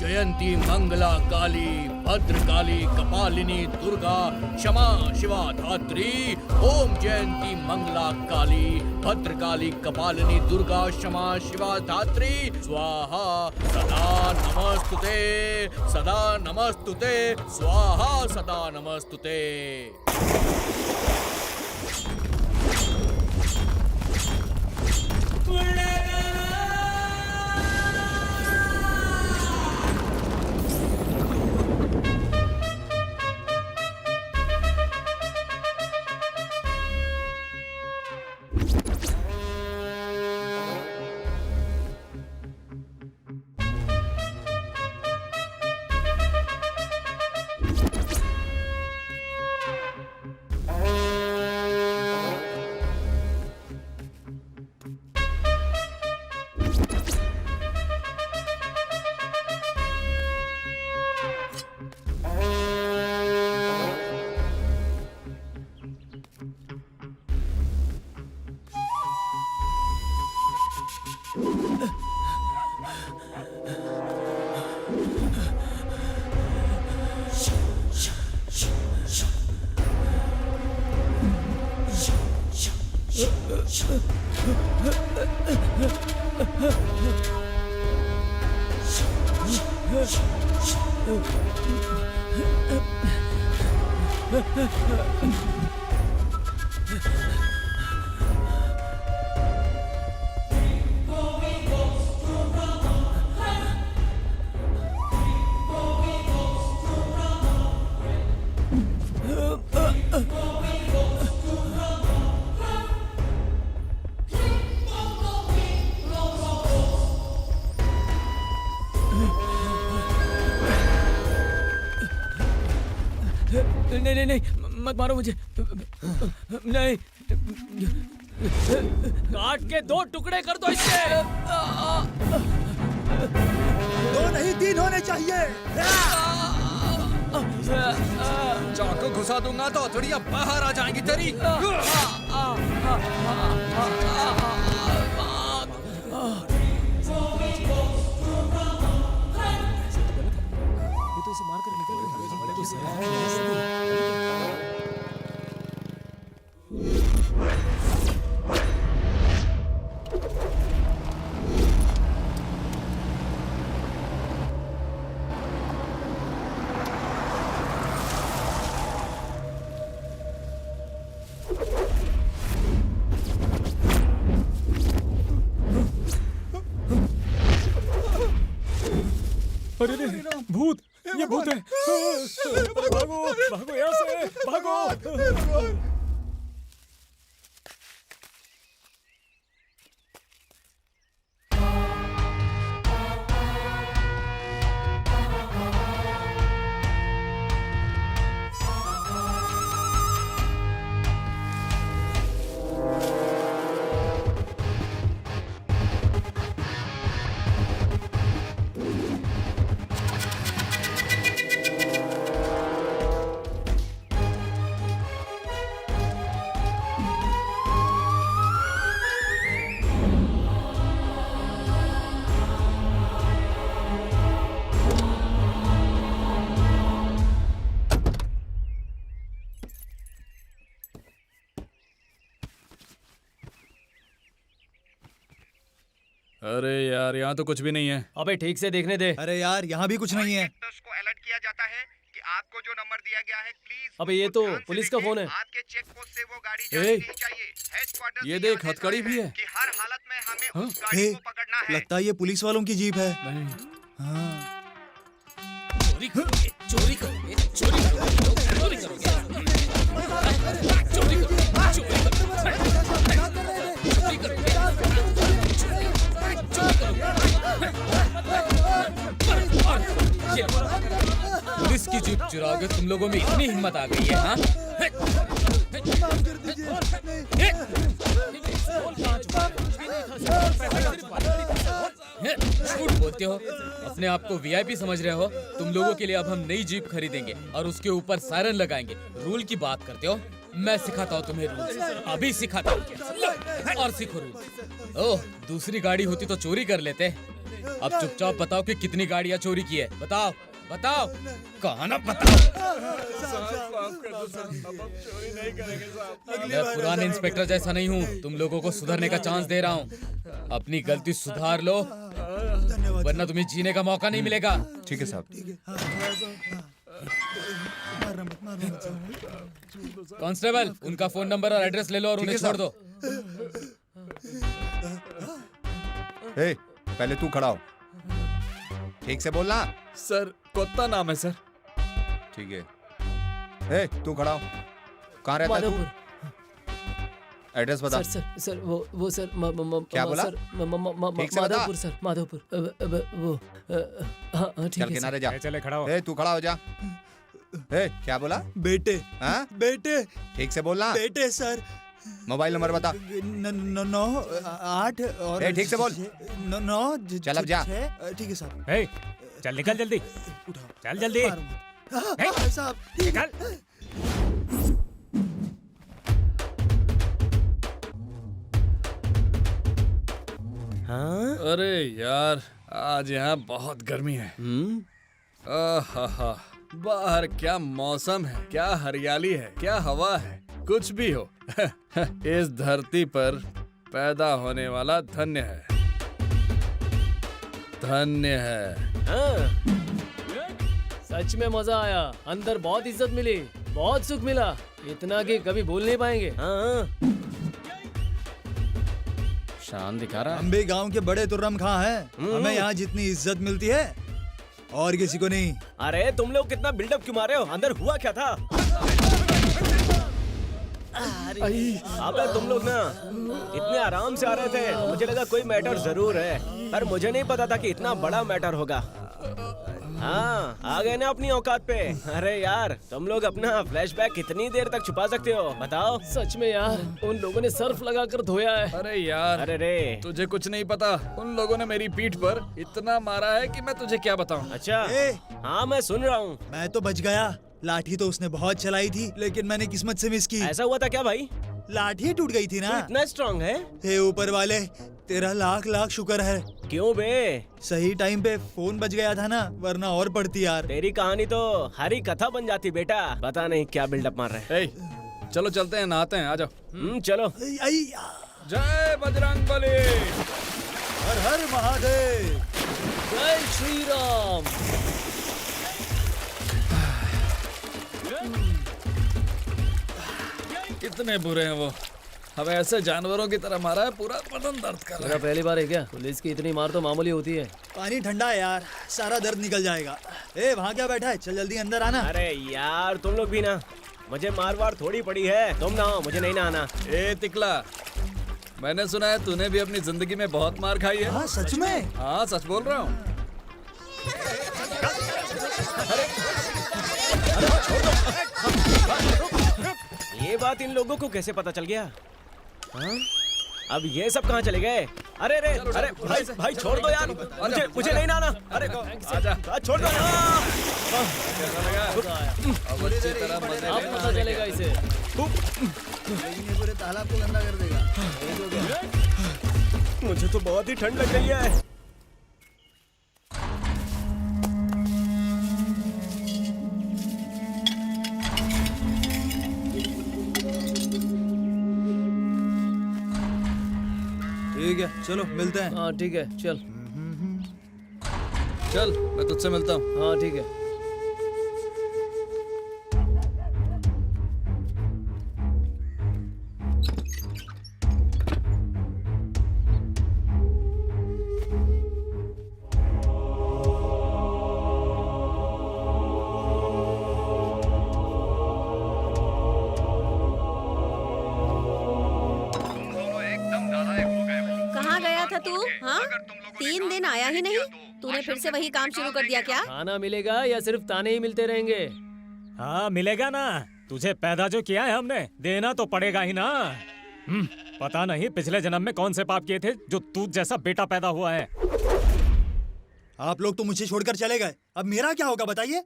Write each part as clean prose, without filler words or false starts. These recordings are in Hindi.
जयंती मंगला काली भद्रकाली कपालिनी दुर्गा क्षमा शिवा धात्री। ओम जयंती मंगला काली भद्रकाली कपालिनी दुर्गा क्षमा शिवा धात्री स्वाहा। सदा नमस्तुते सदा नमस्तुते स्वाहा सदा नमस्तुते। नहीं नहीं नहीं, मत मारो मुझे। नहीं, काट के 2 टुकड़े कर दो इसके। दो नहीं 3 होने चाहिए। चाकू घुसा दूंगा तो हथौड़ियां बाहर आ जाएंगी तेरी। ये तो इसे मार कर निकल रही है। अरे रे, भूत, ये भूत है। भागो भागो यहाँ से, भागो। अरे यार, यहाँ तो कुछ भी नहीं है। अबे ठीक से देखने दे। अरे यार, यहाँ भी कुछ नहीं है। को अलर्ट किया जाता है कि आपको जो नंबर दिया गया है प्लीज। अबे ये तो पुलिस का फोन है। आपके चेक पोस्ट से वो गाड़ी जानी नहीं चाहिए। हेडक्वार्टर ये देख, हथकड़ी भी है। कि हर हालत में हमें उस गाड़ी को पकड़ना है। लगता है ये पुलिस वालों की जीप है। नहीं। हाँ। चोरी करोगे, चोरी करोगे, चोरी करोगे, चोरी करोगे, चोरी पुलिस की जीप चुरा के तुम लोगों में इतनी हिम्मत आ गई है, हाँ? झूठ बोलते हो, अपने आप को वीआईपी समझ रहे हो। तुम लोगों के लिए अब हम नई जीप खरीदेंगे और उसके ऊपर सायरन लगाएंगे। रूल की बात करते हो। मैं सिखाता हूँ तुम्हें रूल्स, अभी सिखाता हूँ। लो, और सीखो रूल्स। ओह, दूसरी गाड़ी होती तो चोरी कर लेते। अब चुपचाप बताओ कि कितनी गाड़ियाँ चोरी की है। बताओ बताओ, कहा ना बताओ। मैं पुराने इंस्पेक्टर जैसा नहीं हूँ, तुम लोगों को सुधरने का चांस दे रहा हूँ। अपनी गलती सुधार लो, वरना तुम्हें जीने का मौका नहीं मिलेगा। ठीक है साहब। कांस्टेबल, उनका फोन नंबर और एड्रेस ले लो और उन्हें छोड़ दो। ए, पहले तू खड़ा हो, ठीक से बोलना। सर कोत्ता नाम है सर। ठीक है। ए, तू खड़ा हो, कहाँ रहता है तू? माधवपुर। एड्रेस बता। सर वो सर क्या बोला? सर ठीक से बता। माधवपुर सर, माधवपुर। वो हाँ ठीक चल है किनारे जा। चले खड़ा हो। ए, तू खड़ा हो जा। ए, क्या बोला? बेटे हाँ? बेटे ठीक से बोलना। बेटे सर। मोबाइल नंबर बता। 9 8 और ए, ठीक से बोल। 9 चल अब जा। ठीक है साहब। ए, चल निकल जल्दी, उठाओ। चल जल्दी साहब निकल। हाँ। अरे यार, आज यहाँ बहुत गर्मी है। आहा, बाहर क्या मौसम है, क्या हरियाली है, क्या हवा है। कुछ भी हो इस धरती पर पैदा होने वाला धन्य है, धन्य है। हाँ। सच में मजा आया, अंदर बहुत इज्जत मिली, बहुत सुख मिला, इतना कि कभी भूल नहीं पाएंगे। हाँ। शान दिखा रहा है। हम भी गांव के बड़े तुर्रम खां हैं। हमें यहाँ जितनी इज्जत मिलती है और किसी को नहीं। अरे तुम लोग कितना बिल्डअप क्यों मारे हो? अंदर हुआ क्या था? अबे तुम लोग ना इतने आराम से आ रहे थे, मुझे लगा कोई मैटर जरूर है, पर मुझे नहीं पता था कि इतना बड़ा मैटर होगा। हाँ, आ गए ना अपनी औकात पे। अरे यार, तुम लोग अपना फ्लैशबैक कितनी देर तक छुपा सकते हो बताओ? सच में यार, उन लोगों ने सर्फ लगाकर धोया है। अरे यार, अरे रे, तुझे कुछ नहीं पता, उन लोगों ने मेरी पीठ पर इतना मारा है कि मैं तुझे क्या बताऊं। अच्छा। ए, हाँ मैं सुन रहा हूँ। मैं तो बच गया। लाठी तो उसने बहुत चलाई थी, लेकिन मैंने किस्मत से मिस की। ऐसा हुआ था क्या भाई? लाठी टूट गई थी ना। इतना स्ट्रांग है? हे ऊपर वाले, तेरा लाख लाख शुक्र है। क्यों बे? सही टाइम पे फोन बच गया था ना, वरना और पड़ती यार। तेरी कहानी तो हरी कथा बन जाती बेटा। पता नहीं क्या बिल्डअप मार रहे हैं। ए, चलो चलते हैं, नहाते हैं, आ जाओ। चलो। जय बजरंग बली। हर हर महादेव। जय श्री राम। कितने बुरे हैं वो, हमें ऐसे जानवरों की तरह मारा है, पूरा बदन दर्द कर रहा मेरा पहली बार है क्या? पुलिस की इतनी मार तो मामूली होती है। पानी ठंडा है यार, सारा दर्द निकल जाएगा। ए, वहाँ क्या बैठा है? चल जल्दी अंदर आना। अरे यार तुम लोग भी ना, मुझे मार वार थोड़ी पड़ी है। तुम नहाओ, मुझे नहीं नहाना। है। ए तिकला, मैंने सुना है तूने भी अपनी जिंदगी में बहुत मार खाई है। हाँ सच में? हाँ सच बोल रहा हूँ। ये बात इन लोगों को कैसे पता चल गया? हाँ? अब ये सब कहाँ चले गए? अरे रे, अरे भाई भाई छोड़ दो यार, मुझे नहीं नहाना। अरे आजा, छोड़ दो यार। अब अच्छी तरह मजे अब लेना। पता चलेगा इसे। ये पूरे तालाब को गंदा कर देगा। मुझे तो बहुत ही ठंड लग रही है। ठीक है, चलो मिलते हैं। हाँ ठीक है, चल। चल, मैं तुझसे मिलता हूँ। हाँ ठीक है। कहाँ गया था तू? हाँ, 3 दिन आया ही नहीं। तूने फिर से वही काम शुरू कर दिया क्या? खाना मिलेगा या सिर्फ ताने ही मिलते रहेंगे? हाँ मिलेगा ना, तुझे पैदा जो किया है हमने, देना तो पड़ेगा ही ना। पता नहीं पिछले जन्म में कौन से पाप किए थे जो तू जैसा बेटा पैदा हुआ है। आप लोग तो मुझे छोड़कर चले गए, अब मेरा क्या होगा बताइए?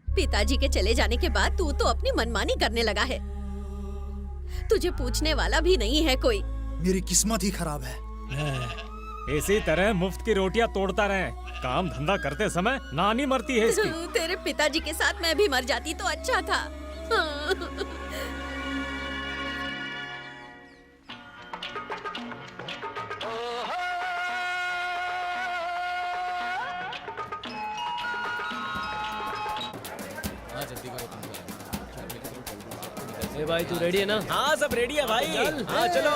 पिताजी के चले जाने के बाद तू तो अपनी मनमानी करने लगा है। तुझे पूछने वाला भी नहीं है कोई। मेरी किस्मत ही खराब है। इसी तरह मुफ्त की रोटियां तोड़ता रहे, काम धंधा करते समय नानी मरती है इसकी। तेरे पिताजी के साथ मैं भी मर जाती तो अच्छा था। हाँ जल्दी करो तुम। ए भाई तू रेडी है ना? हाँ सब रेडी है भाई। हाँ चलो।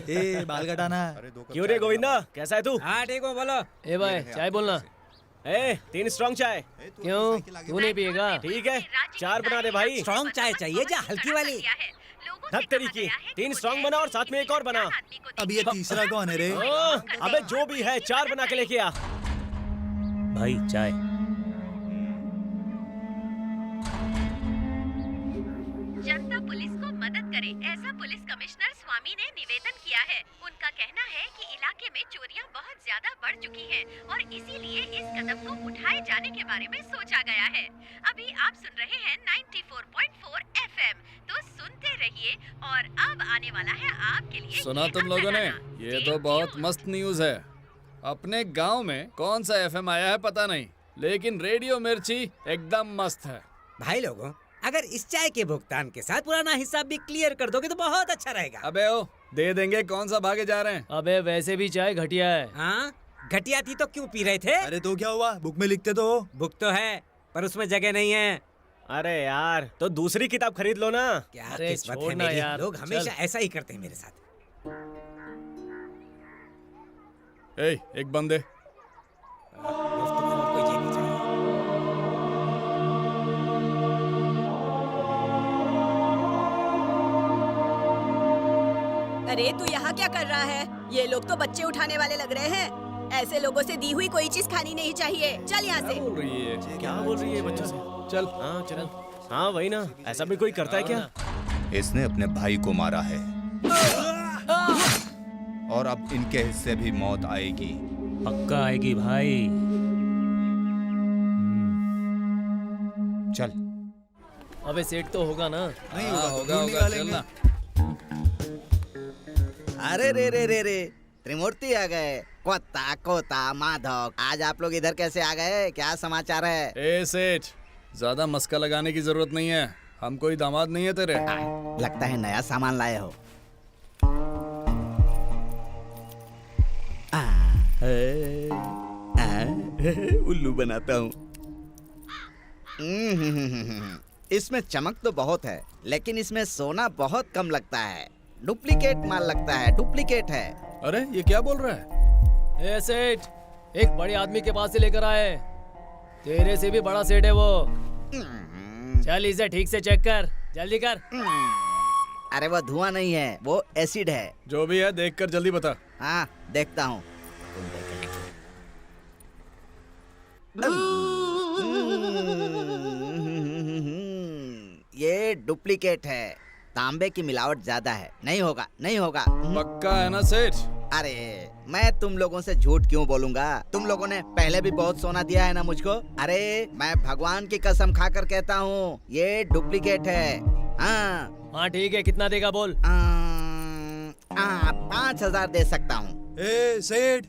ए बाल कटाना। क्यों रे गोविंदा, कैसा है तू? हाँ ठीक हो बोलो। ए भाई चाय बोलना। ए 3 स्ट्रॉन्ग चाय। क्यों तू नहीं पिएगा? ठीक है 4 बना दे भाई। स्ट्रॉन्ग चाय चाहिए या हल्की वाली? धत तेरी की, 3 स्ट्रॉन्ग बना और साथ में एक और बना। अब ये तीसरा कौन है रे? अबे जो भी है 4 बना के लेके आ। भाई चाय। जनता पुलिस को मदद करे, ऐसा पुलिस कमिश्नर स्वामी ने निवेदन किया है। उनका कहना है कि इलाके में चोरियां बहुत ज्यादा बढ़ चुकी हैं और इसीलिए इस कदम को उठाए जाने के बारे में सोचा गया है। अभी आप सुन रहे हैं 94.4 FM, तो सुनते रहिए। और अब आने वाला है आपके लिए सुना तुम लोगों ने? ये तो बहुत मस्त न्यूज है। अपने गांव में कौन सा FM आया है पता नहीं, लेकिन रेडियो मिर्ची एकदम मस्त है। भाई लोगों, अगर इस चाय के भुगतान के साथ पुराना हिसाब भी क्लियर कर दोगे तो बहुत अच्छा रहेगा। अबे ओ दे देंगे, कौन सा भागे जा रहे हैं? अबे वैसे भी चाय घटिया है। हाँ घटिया थी तो क्यों पी रहे थे? अरे तो क्या हुआ, बुक में लिखते तो हो। बुक तो है पर उसमें जगह नहीं है। अरे यार तो दूसरी किताब खरीद लो ना। क्या अरे किस्मत है छोड़ना मेरी। यार, लोग हमेशा चल। ऐसा ही करते हैं मेरे साथ। ए एक बंदे। मुफ्त में हमको ये भी चाहिए। अरे तू यहाँ क्या कर रहा है? ये लोग तो बच्चे उठाने वाले लग रहे हैं। ऐसे लोगों से दी हुई कोई चीज खानी नहीं चाहिए। चल यहाँ से। बोल रही है क्या बोल रही है बच्चों से? चल। हाँ चल। हाँ वही ना, ऐसा भी कोई करता है क्या? इसने अपने भाई को मारा है और अब इनके हिस्से भी मौत आएगी। पक्का आएगी भाई। चल। अबे सेट तो होगा ना? नहीं हाँ, होगा, होगा ढूंढ होगा, निकालेंगे। चलना। अरे रे रे रे रे, त्रिमूर्ति आ गए। कोता कोता माधव, आज आप लोग इधर कैसे आ गए? क्या समाचार है? ए सेठ, ज्यादा मस्का लगाने की जरूरत नहीं है। हम कोई दामाद नहीं है तेरे। लगता है नया सामान लाए हो। उल्लू बनाता हूँ। इसमें चमक तो बहुत है, लेकिन इसमें सोना बहुत कम लगता है। डुप्लीकेट माल लगता है, डुप्लीकेट है। अरे ये क्या बोल रहा है? ए सेठ, एक बड़े आदमी के पास से लेकर आए। तेरे से भी बड़ा सेठ है वो। चल इसे ठीक से चेक कर, जल्दी कर। अरे वो धुआं नहीं है, वो एसिड है। जो भी है देख कर जल्दी बता। हाँ देखता हूँ। ये डुप्लीकेट है, तांबे की मिलावट ज्यादा है। नहीं होगा, नहीं होगा। पक्का है ना सेठ? अरे मैं तुम लोगों से झूठ क्यों बोलूंगा? तुम लोगों ने पहले भी बहुत सोना दिया है ना मुझको। अरे मैं भगवान की कसम खाकर कहता हूँ ये डुप्लीकेट है। हाँ हाँ ठीक है, कितना देगा बोल? 5,000 दे सकता हूँ। ए सेठ,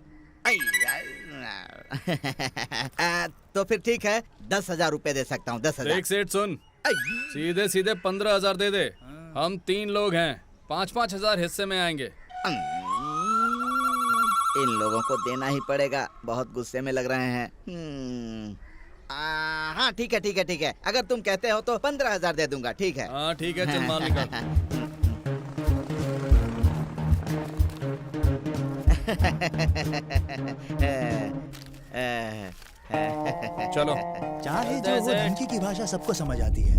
तो फिर ठीक है, 10,000 रुपए दे सकता हूँ। 10,000। देख सेठ सुन, सीधे सीधे 15,000 दे दे। हम 3 लोग हैं, 5-5 हजार हिस्से में आएंगे। इन लोगों को देना ही पड़ेगा, बहुत गुस्से में लग रहे हैं। हाँ ठीक है ठीक है ठीक है, अगर तुम कहते हो तो 15,000 दे दूंगा। ठीक है। हाँ ठीक है, चल माल निकाल। चलो। चाहे जो वो धमकी की भाषा सबको समझ आती है।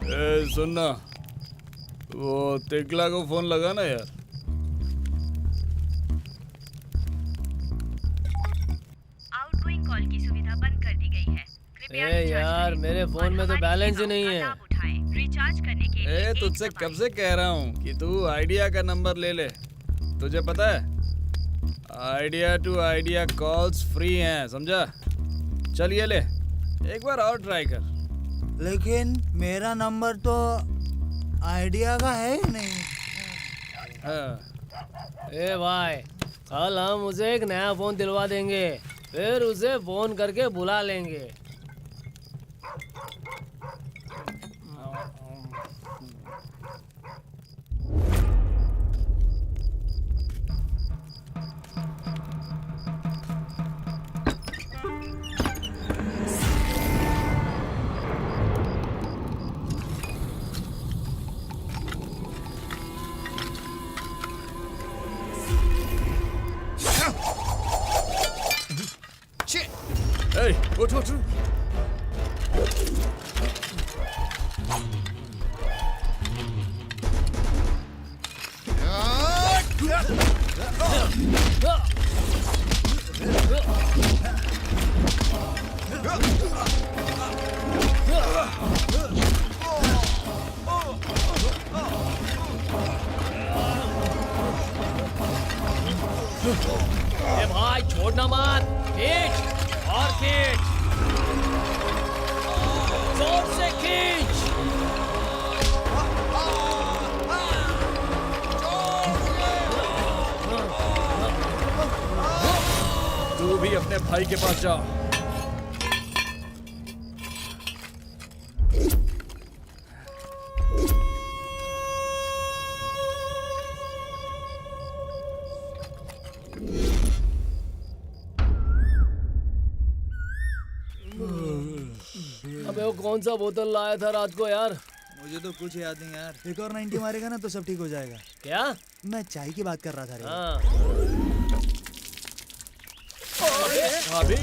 ए सुनना, वो तिकला को फोन लगा ना यार। आउटगोइंग कॉल की सुविधा बंद कर दी गई है। कृपया ए यार, मेरे फोन में तो बैलेंस ही नहीं है। रिचार्ज करने के लिए तुझसे कब से कह रहा हूँ कि तू आइडिया का नंबर ले ले। तुझे पता है Idea to Idea calls free हैं, समझा? चलिए ले, एक बार और ट्राई कर। लेकिन मेरा नंबर तो आइडिया का है ही नहीं। हाँ। ए भाई, कल हम उसे एक नया फोन दिलवा देंगे, फिर उसे फोन करके बुला लेंगे। Hey, उठ। ए भाई, छोड़ना मत, खींच और खींच, जोर से खींच। तू भी अपने भाई के पास जा। अबे वो कौन सा बोतल लाया था रात को यार? मुझे तो कुछ याद नहीं यार। एक और 90 मारेगा ना तो सब ठीक हो जाएगा। क्या? मैं चाय की बात कर रहा था रे। भाभी,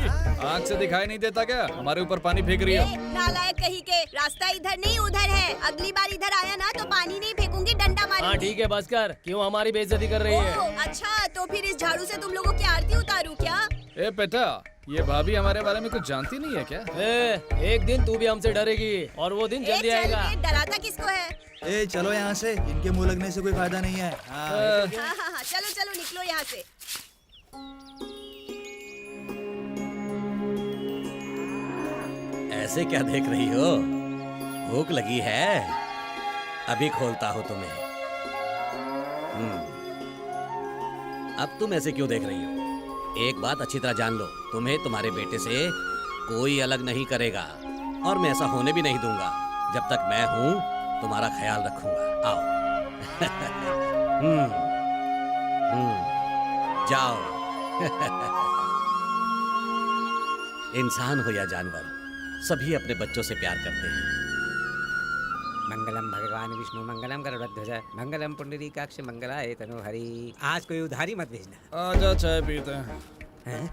आँख से दिखाई नहीं देता क्या? हमारे ऊपर पानी फेंक रही है। नालायक कहीं के, रास्ता इधर नहीं उधर है। अगली बार इधर आया ना तो पानी नहीं फेंकूंगी, डंडा मारूंगी। हाँ ठीक है, बस कर। क्यों हमारी बेइज्जती कर रही है? ओह, अच्छा तो फिर इस झाड़ू से तुम लोगों की आरती उतारूं क्या? ए बेटा, ये भाभी हमारे बारे में कुछ जानती नहीं है क्या? एक दिन तू भी हमसे डरेगी और वो दिन जल्दी आएगा। डराता किसको है? ए चलो यहाँ से, इनके मुंह लगने से कोई फायदा नहीं है। हाँ, चलो निकलो यहाँ से। ऐसे क्या देख रही हो? भूख लगी है? अभी खोलता हूँ तुम्हें। अब तुम ऐसे क्यों देख रही हो? एक बात अच्छी तरह जान लो, तुम्हें तुम्हारे बेटे से कोई अलग नहीं करेगा और मैं ऐसा होने भी नहीं दूंगा। जब तक मैं हूँ तुम्हारा ख्याल रखूंगा। आओ। जाओ। इंसान हो या जानवर, सभी अपने बच्चों से प्यार करते हैं। मंगलम भगवान विष्णु मंगलम गरुड़ध्वज मंगलम पुंडरीकाक्ष मंगलाय तनोहरि। आज कोई उधारी मत भेजना। आजा चाय पीते हैं।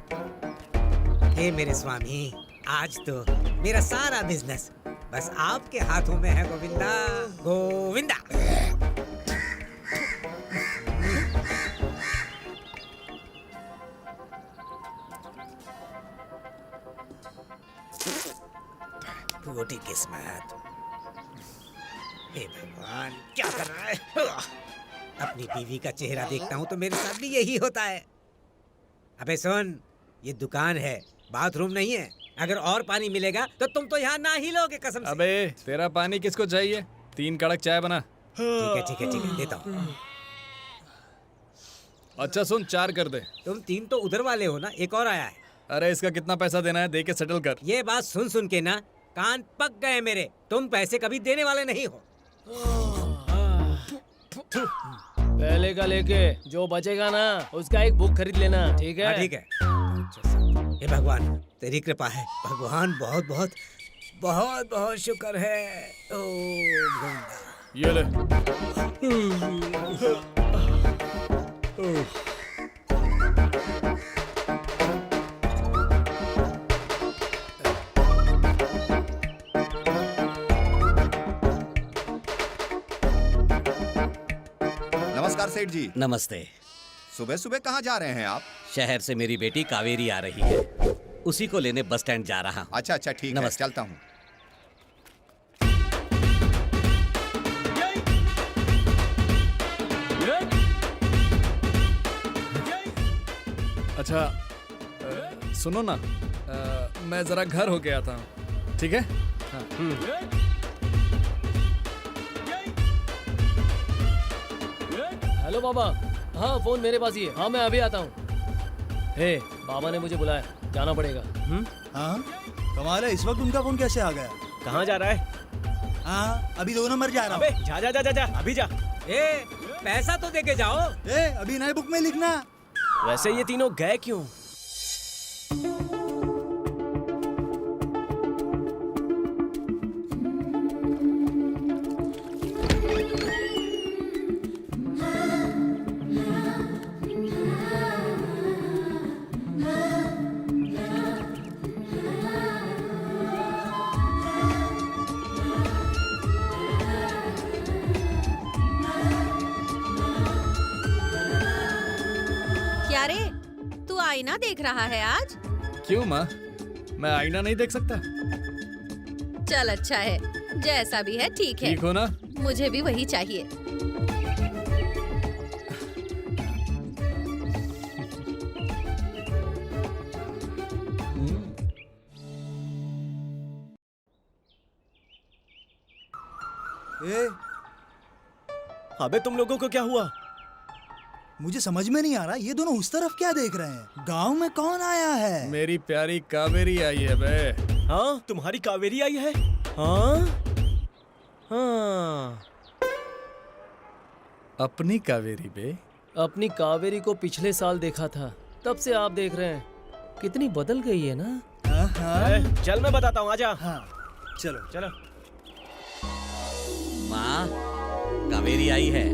हे मेरे स्वामी, आज तो मेरा सारा बिजनेस बस आपके हाथों में है। गोविंदा गोविंदा। फूटी किस्मत। हे भगवान, क्या कर रहा है? अपनी बीवी का चेहरा देखता हूँ तो मेरे साथ भी यही होता है। अबे सुन, ये दुकान है, बाथरूम नहीं है। अगर और पानी मिलेगा तो तुम तो यहाँ ना ही लोगे कसम से। अबे तेरा पानी किसको चाहिए? 3 कड़क चाय बना। ठीक है देता हूँ। अच्छा सुन, 4 कर दे। तुम 3 तो उधर वाले हो ना, एक और आया है। अरे इसका कितना पैसा देना है, दे के सेटल कर। ये बात सुन के ना कान पक गए मेरे। तुम पैसे कभी देने वाले नहीं हो। पहले का लेके जो बचेगा ना उसका एक बुक खरीद लेना, ठीक है? ठीक है। हे भगवान, तेरी कृपा है। भगवान बहुत बहुत बहुत बहुत शुक्र है। ओम गोविंदा। ये ले। नमस्कार सेठ जी। नमस्ते। सुबह सुबह कहाँ जा रहे हैं आप? शहर से मेरी बेटी कावेरी आ रही है, उसी को लेने बस स्टैंड जा रहा हूँ। अच्छा ठीक है, चलता हूँ। अच्छा सुनो ना, मैं जरा घर होके आता हूँ, ठीक है? हाँ। हेलो बाबा। हाँ फोन मेरे पास ही है। हाँ मैं अभी आता हूँ। हे बाबा ने मुझे बुलाया, जाना पड़ेगा। हाँ कमाल है, इस वक्त उनका फोन कैसे आ गया? कहाँ जा रहा है? हाँ अभी 2 नंबर जा रहा हूँ। अबे जा जा जा जा जा, अभी जा। ए पैसा तो दे के जाओ। ए अभी नए बुक में लिखना। वैसे ये तीनों गए क्यों? क्या रे, तू आईना देख रहा है आज? क्यों माँ, मैं आईना नहीं देख सकता? चल अच्छा है, जैसा भी है ठीक है। ठीक हो ना? मुझे भी वही चाहिए। ए अबे तुम लोगों को क्या हुआ? मुझे समझ में नहीं आ रहा, ये दोनों उस तरफ क्या देख रहे हैं? गांव में कौन आया है? मेरी प्यारी कावेरी आई है बे। हाँ तुम्हारी कावेरी आई है? हाँ हाँ अपनी कावेरी बे। अपनी कावेरी को पिछले साल देखा था, तब से आप देख रहे हैं। कितनी बदल गई है ना। चल मैं बताता हूँ, आजा। हाँ चलो चलो। माँ कावेरी आई है।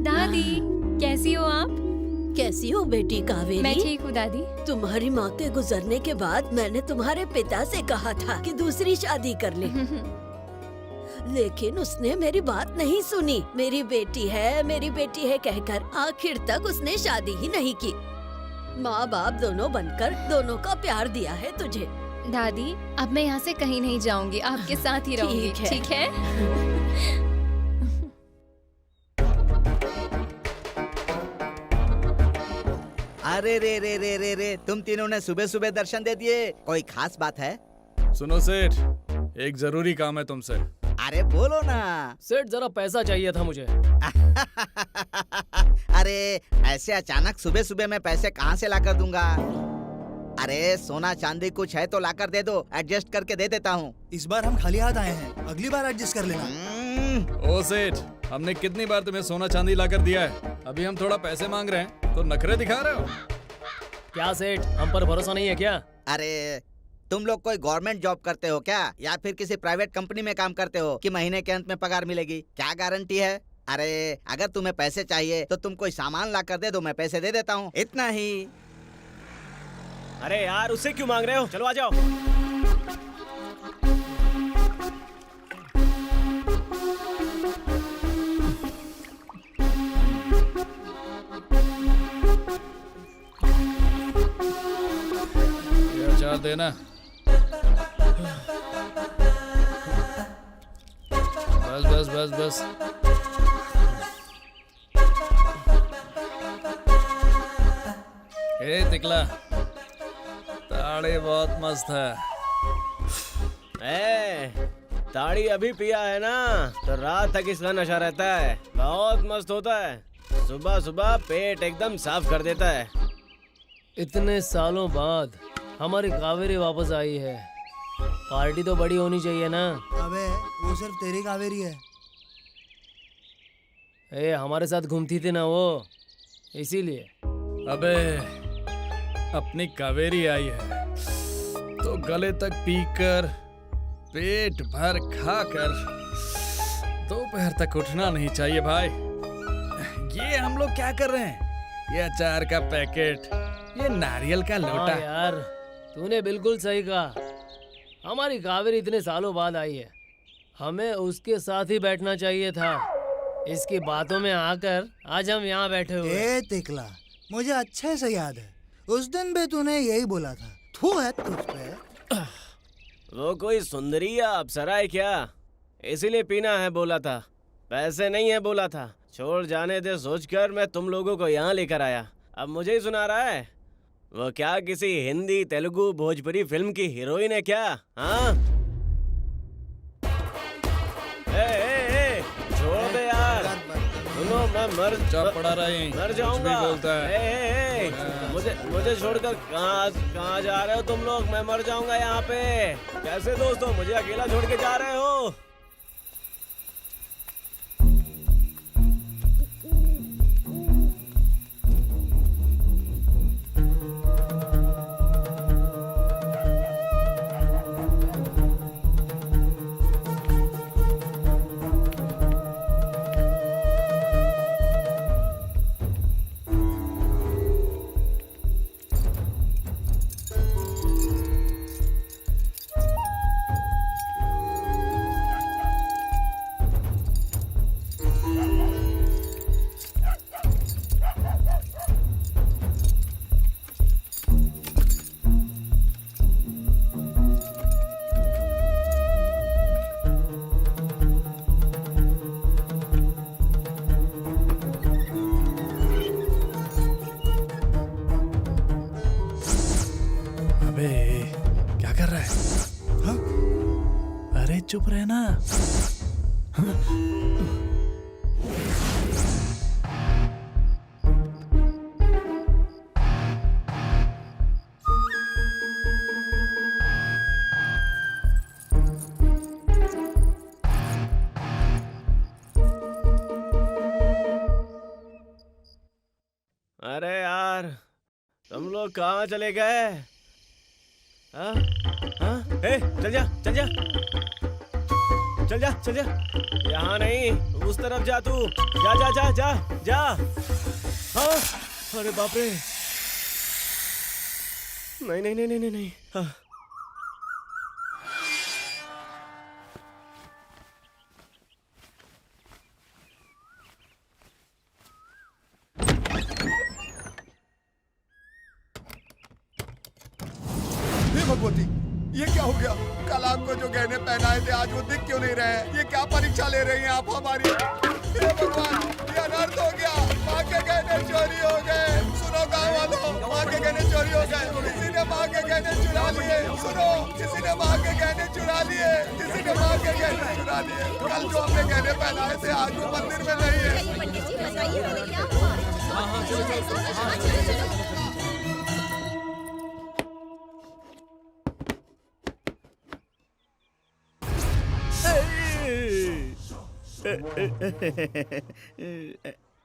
दादी कैसी हो आप? कैसी हो बेटी कावेरी? मैं ठीक हूँ दादी। तुम्हारी माँ के गुजरने के बाद मैंने तुम्हारे पिता से कहा था कि दूसरी शादी कर ले। लेकिन उसने मेरी बात नहीं सुनी। मेरी बेटी है कहकर आखिर तक उसने शादी ही नहीं की। माँ बाप दोनों बनकर दोनों का प्यार दिया है तुझे। दादी अब मैं यहाँ से कहीं नहीं जाऊंगी, आपके साथ ही रहूंगी। ठीक है? अरे रे रे रे रे रे, तुम तीनों ने सुबह सुबह दर्शन दे दिए, कोई खास बात है? सुनो सेठ, एक जरूरी काम है तुमसे। अरे बोलो ना। सेठ जरा पैसा चाहिए था मुझे। अरे ऐसे अचानक सुबह सुबह मैं पैसे कहाँ से लाकर दूंगा? अरे सोना चांदी कुछ है तो लाकर दे दो, एडजस्ट करके दे देता हूँ। इस बार हम खाली हाथ आए हैं, अगली बार एडजस्ट कर लेना। ओ सेठ, हमने कितनी बार तुम्हें सोना चांदी लाकर दिया है? अभी हम थोड़ा पैसे मांग रहे हैं तो नखरे दिखा रहे हो? क्या सेठ, हम पर भरोसा नहीं है क्या? अरे तुम लोग कोई गवर्नमेंट जॉब करते हो क्या, या फिर किसी प्राइवेट कंपनी में काम करते हो कि महीने के अंत में पगार मिलेगी? क्या गारंटी है? अरे अगर तुम्हें पैसे चाहिए तो तुम कोई सामान ला कर दे दो, मैं पैसे दे देता हूँ, इतना ही। अरे यार उससे क्यों मांग रहे हो? चलो आ जाओ। चार देना। बस बस बस बस। ए तिकला, ताड़ी बहुत मस्त है। ताड़ी अभी पिया है ना तो रात तक इसका नशा रहता है, बहुत मस्त होता है। सुबह सुबह पेट एकदम साफ कर देता है। इतने सालों बाद हमारी कावेरी वापस आई है, पार्टी तो बड़ी होनी चाहिए ना। अबे वो सिर्फ तेरी कावेरी है। ए हमारे साथ घूमती थी ना वो, इसीलिए। अबे अपनी कावेरी आई है तो गले तक पीकर पेट भर खाकर दोपहर तक उठना नहीं चाहिए भाई। ये हम लोग क्या कर रहे हैं? ये अचार का पैकेट, ये नारियल का लोटा। हाँ यार तूने बिल्कुल सही कहा, हमारी कावेरी इतने सालों बाद आई है, हमें उसके साथ ही बैठना चाहिए था। इसकी बातों में आकर आज हम यहाँ बैठे हुए। ए तिकला, मुझे अच्छे से याद है, उस दिन भी तूने यही बोला था, थू है तुझ पे। वो कोई सुंदरी या अप्सरा है क्या, इसीलिए पीना है बोला था, पैसे नहीं है बोला था। छोड़ जाने दे सोचकर मैं तुम लोगों को यहाँ लेकर आया, अब मुझे ही सुना रहा है। वो क्या किसी हिंदी तेलुगु भोजपुरी फिल्म की हीरोइन है क्या? हाँ ए, छोड़ दे यार। सुनो मैं पड़ा रही मर जाऊंगा। बोलता है। मुझे छोड़कर कहाँ जा रहे हो तुम लोग? मैं मर जाऊंगा यहाँ पे। कैसे दोस्तों, मुझे अकेला छोड़ के जा रहे हो? क्या कर रहा है? हाँ? अरे चुप रहना। अरे यार, तुम लोग कहाँ चले गए? हाँ? हाँ? चल जा, चल जा, चल जा, चल जा। यहाँ नहीं, उस तरफ जा तू। जा जा जा जा जा। हाँ? अरे बाप रे। नहीं नहीं नहीं नहीं नहीं। हाँ। भगवती, ये क्या हो गया? कल आपको जो गहने पहनाए थे आज वो दिख क्यों नहीं रहे? ये क्या परीक्षा ले रही हैं आप हमारी? हे भगवान, ये अनर्थ हो गया। माँ के गहने चोरी हो गए। सुनो गाँव वालों, माँ के गहने चोरी हो गए। किसी ने माँ के गहने चुरा लिए। सुनो, किसी ने माँ के गहने चुरा लिए। किसी ने माँ के गहने चुरा लिए। कल जो हमने गहने पहनाए थे आज वो मंदिर में नहीं है।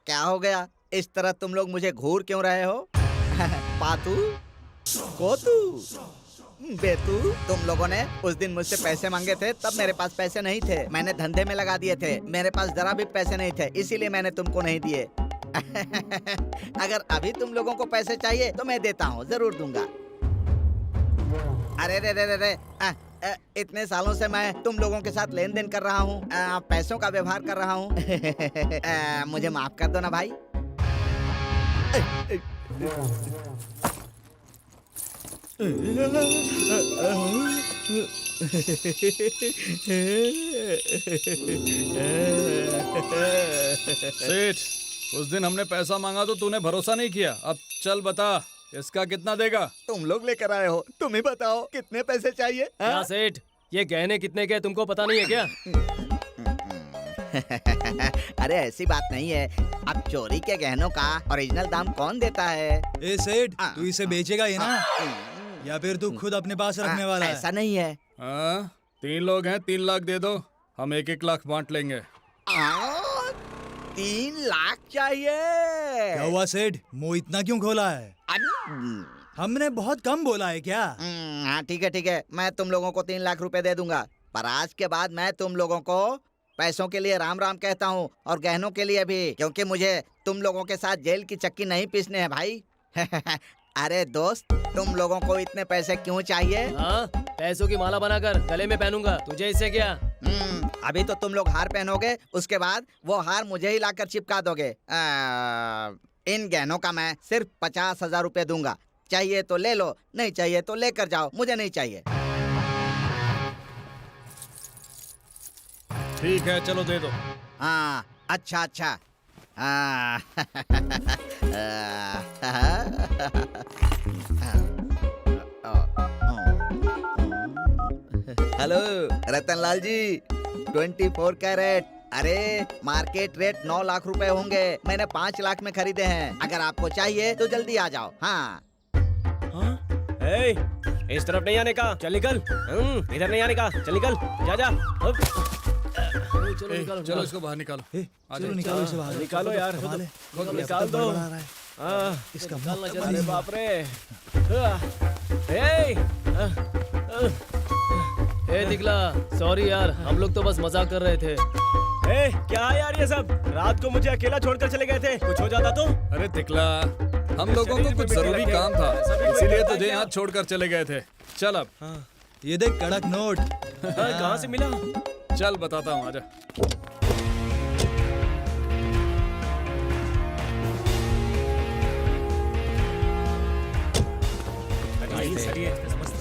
क्या हो गया? इस तरह तुम लोग मुझे घूर क्यों रहे हो? पातू, कोतू, बेतू, तुम लोगों ने उस दिन मुझसे पैसे मांगे थे, तब मेरे पास पैसे नहीं थे। मैंने धंधे में लगा दिए थे, मेरे पास जरा भी पैसे नहीं थे, इसीलिए मैंने तुमको नहीं दिए। अगर अभी तुम लोगों को पैसे चाहिए तो मैं देता हूँ, जरूर दूंगा। अरे रे रे रे रे, इतने सालों से मैं तुम लोगों के साथ लेन देन कर रहा हूँ, पैसों का व्यवहार कर रहा हूँ। मुझे माफ कर दो ना भाई। सेठ, उस दिन हमने पैसा मांगा तो तूने भरोसा नहीं किया। अब चल बता, इसका कितना देगा? तुम लोग लेकर आए हो, तुम ही बताओ कितने पैसे चाहिए? क्या सेठ, ये गहने कितने के तुमको पता नहीं है क्या? अरे ऐसी बात नहीं है। अब चोरी के गहनों का ओरिजिनल दाम कौन देता है? ए सेठ, तू इसे बेचेगा ये ना, या फिर तू खुद अपने पास रखने वाला है? ऐसा नहीं है। 3 लोग हैं, 3 लाख दे दो, हम 1-1 लाख बांट लेंगे। 3 लाख चाहिए? क्या हुआ सेठ, मुंह इतना क्यों खोला है? हमने बहुत कम बोला है क्या? हाँ ठीक है ठीक है, मैं तुम लोगों को 3 लाख रुपए दे दूंगा, पर आज के बाद मैं तुम लोगों को पैसों के लिए राम राम कहता हूँ और गहनों के लिए भी, क्योंकि मुझे तुम लोगों के साथ जेल की चक्की नहीं पीसने हैं भाई। अरे दोस्त, तुम लोगों को इतने पैसे क्यों चाहिए? हाँ, पैसों की माला बनाकर गले में पहनूंगा, तुझे इससे क्या? अभी तो तुम लोग हार पहनोगे, उसके बाद वो हार मुझे ही लाकर चिपका दोगे। इन गहनों का मैं सिर्फ 50,000 रुपए दूंगा। चाहिए तो ले लो, नहीं चाहिए तो लेकर जाओ, मुझे नहीं चाहिए। ठीक है, चलो दे दो। हाँ अच्छा अच्छा। हेलो रतनलाल जी, 24 कैरेट। अरे मार्केट रेट 9 लाख रुपए होंगे, मैंने 5 लाख में खरीदे हैं। अगर आपको चाहिए तो जल्दी आ जाओ। हाँ इस तरफ नहीं आने का, चल निकल। इधर नहीं आने का, चल निकल, जा जा। चलो इसको बाहर निकालो। चलो निकालो इसे बाहर। निकालो यार, निकाल दो। इसका अरे बाप रे। ए दिखला, सॉरी यार, हम लोग तो बस मजाक कर रहे थे। क्या है यार ये सब? रात को मुझे अकेला छोड़कर चले गए थे, कुछ हो जाता तो? अरे तिकला, हम लोगों को कुछ जरूरी काम था, इसीलिए तुझे यहाँ छोड़कर चले गए थे। चल अब। ये देख कड़क नोट। कहाँ से मिला? चल बताता हूँ, आजा।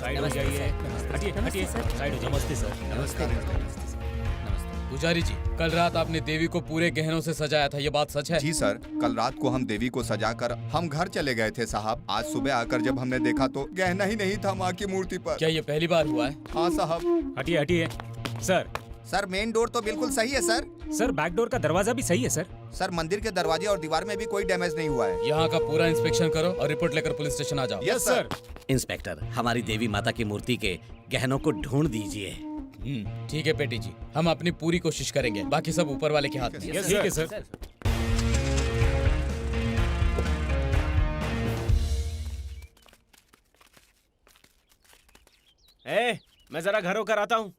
साइड हो जाइए। हटिए, साइड हो जाइए। नमस्ते सर। नमस्ते। पुजारी जी, कल रात आपने देवी को पूरे गहनों से सजाया था, ये बात सच है? जी सर, कल रात को हम देवी को सजाकर हम घर चले गए थे साहब। आज सुबह आकर जब हमने देखा तो गहना ही नहीं था माँ की मूर्ति पर। क्या ये पहली बार हुआ है? हाँ साहब। हटिए सर। सर मेन डोर तो बिल्कुल सही है सर। सर बैक डोर का दरवाजा भी सही है सर। सर मंदिर के दरवाजे और दीवार में भी कोई डैमेज नहीं हुआ है। यहाँ का पूरा इंस्पेक्शन करो और रिपोर्ट लेकर पुलिस स्टेशन आ जाओ। Yes sir. इंस्पेक्टर, हमारी देवी माता की मूर्ति के गहनों को ढूंढ दीजिए। ठीक है पेटी जी, हम अपनी पूरी कोशिश करेंगे, बाकी सब ऊपर वाले के हाथ में। ठीक है सर। मैं जरा घर होकर आता हूँ।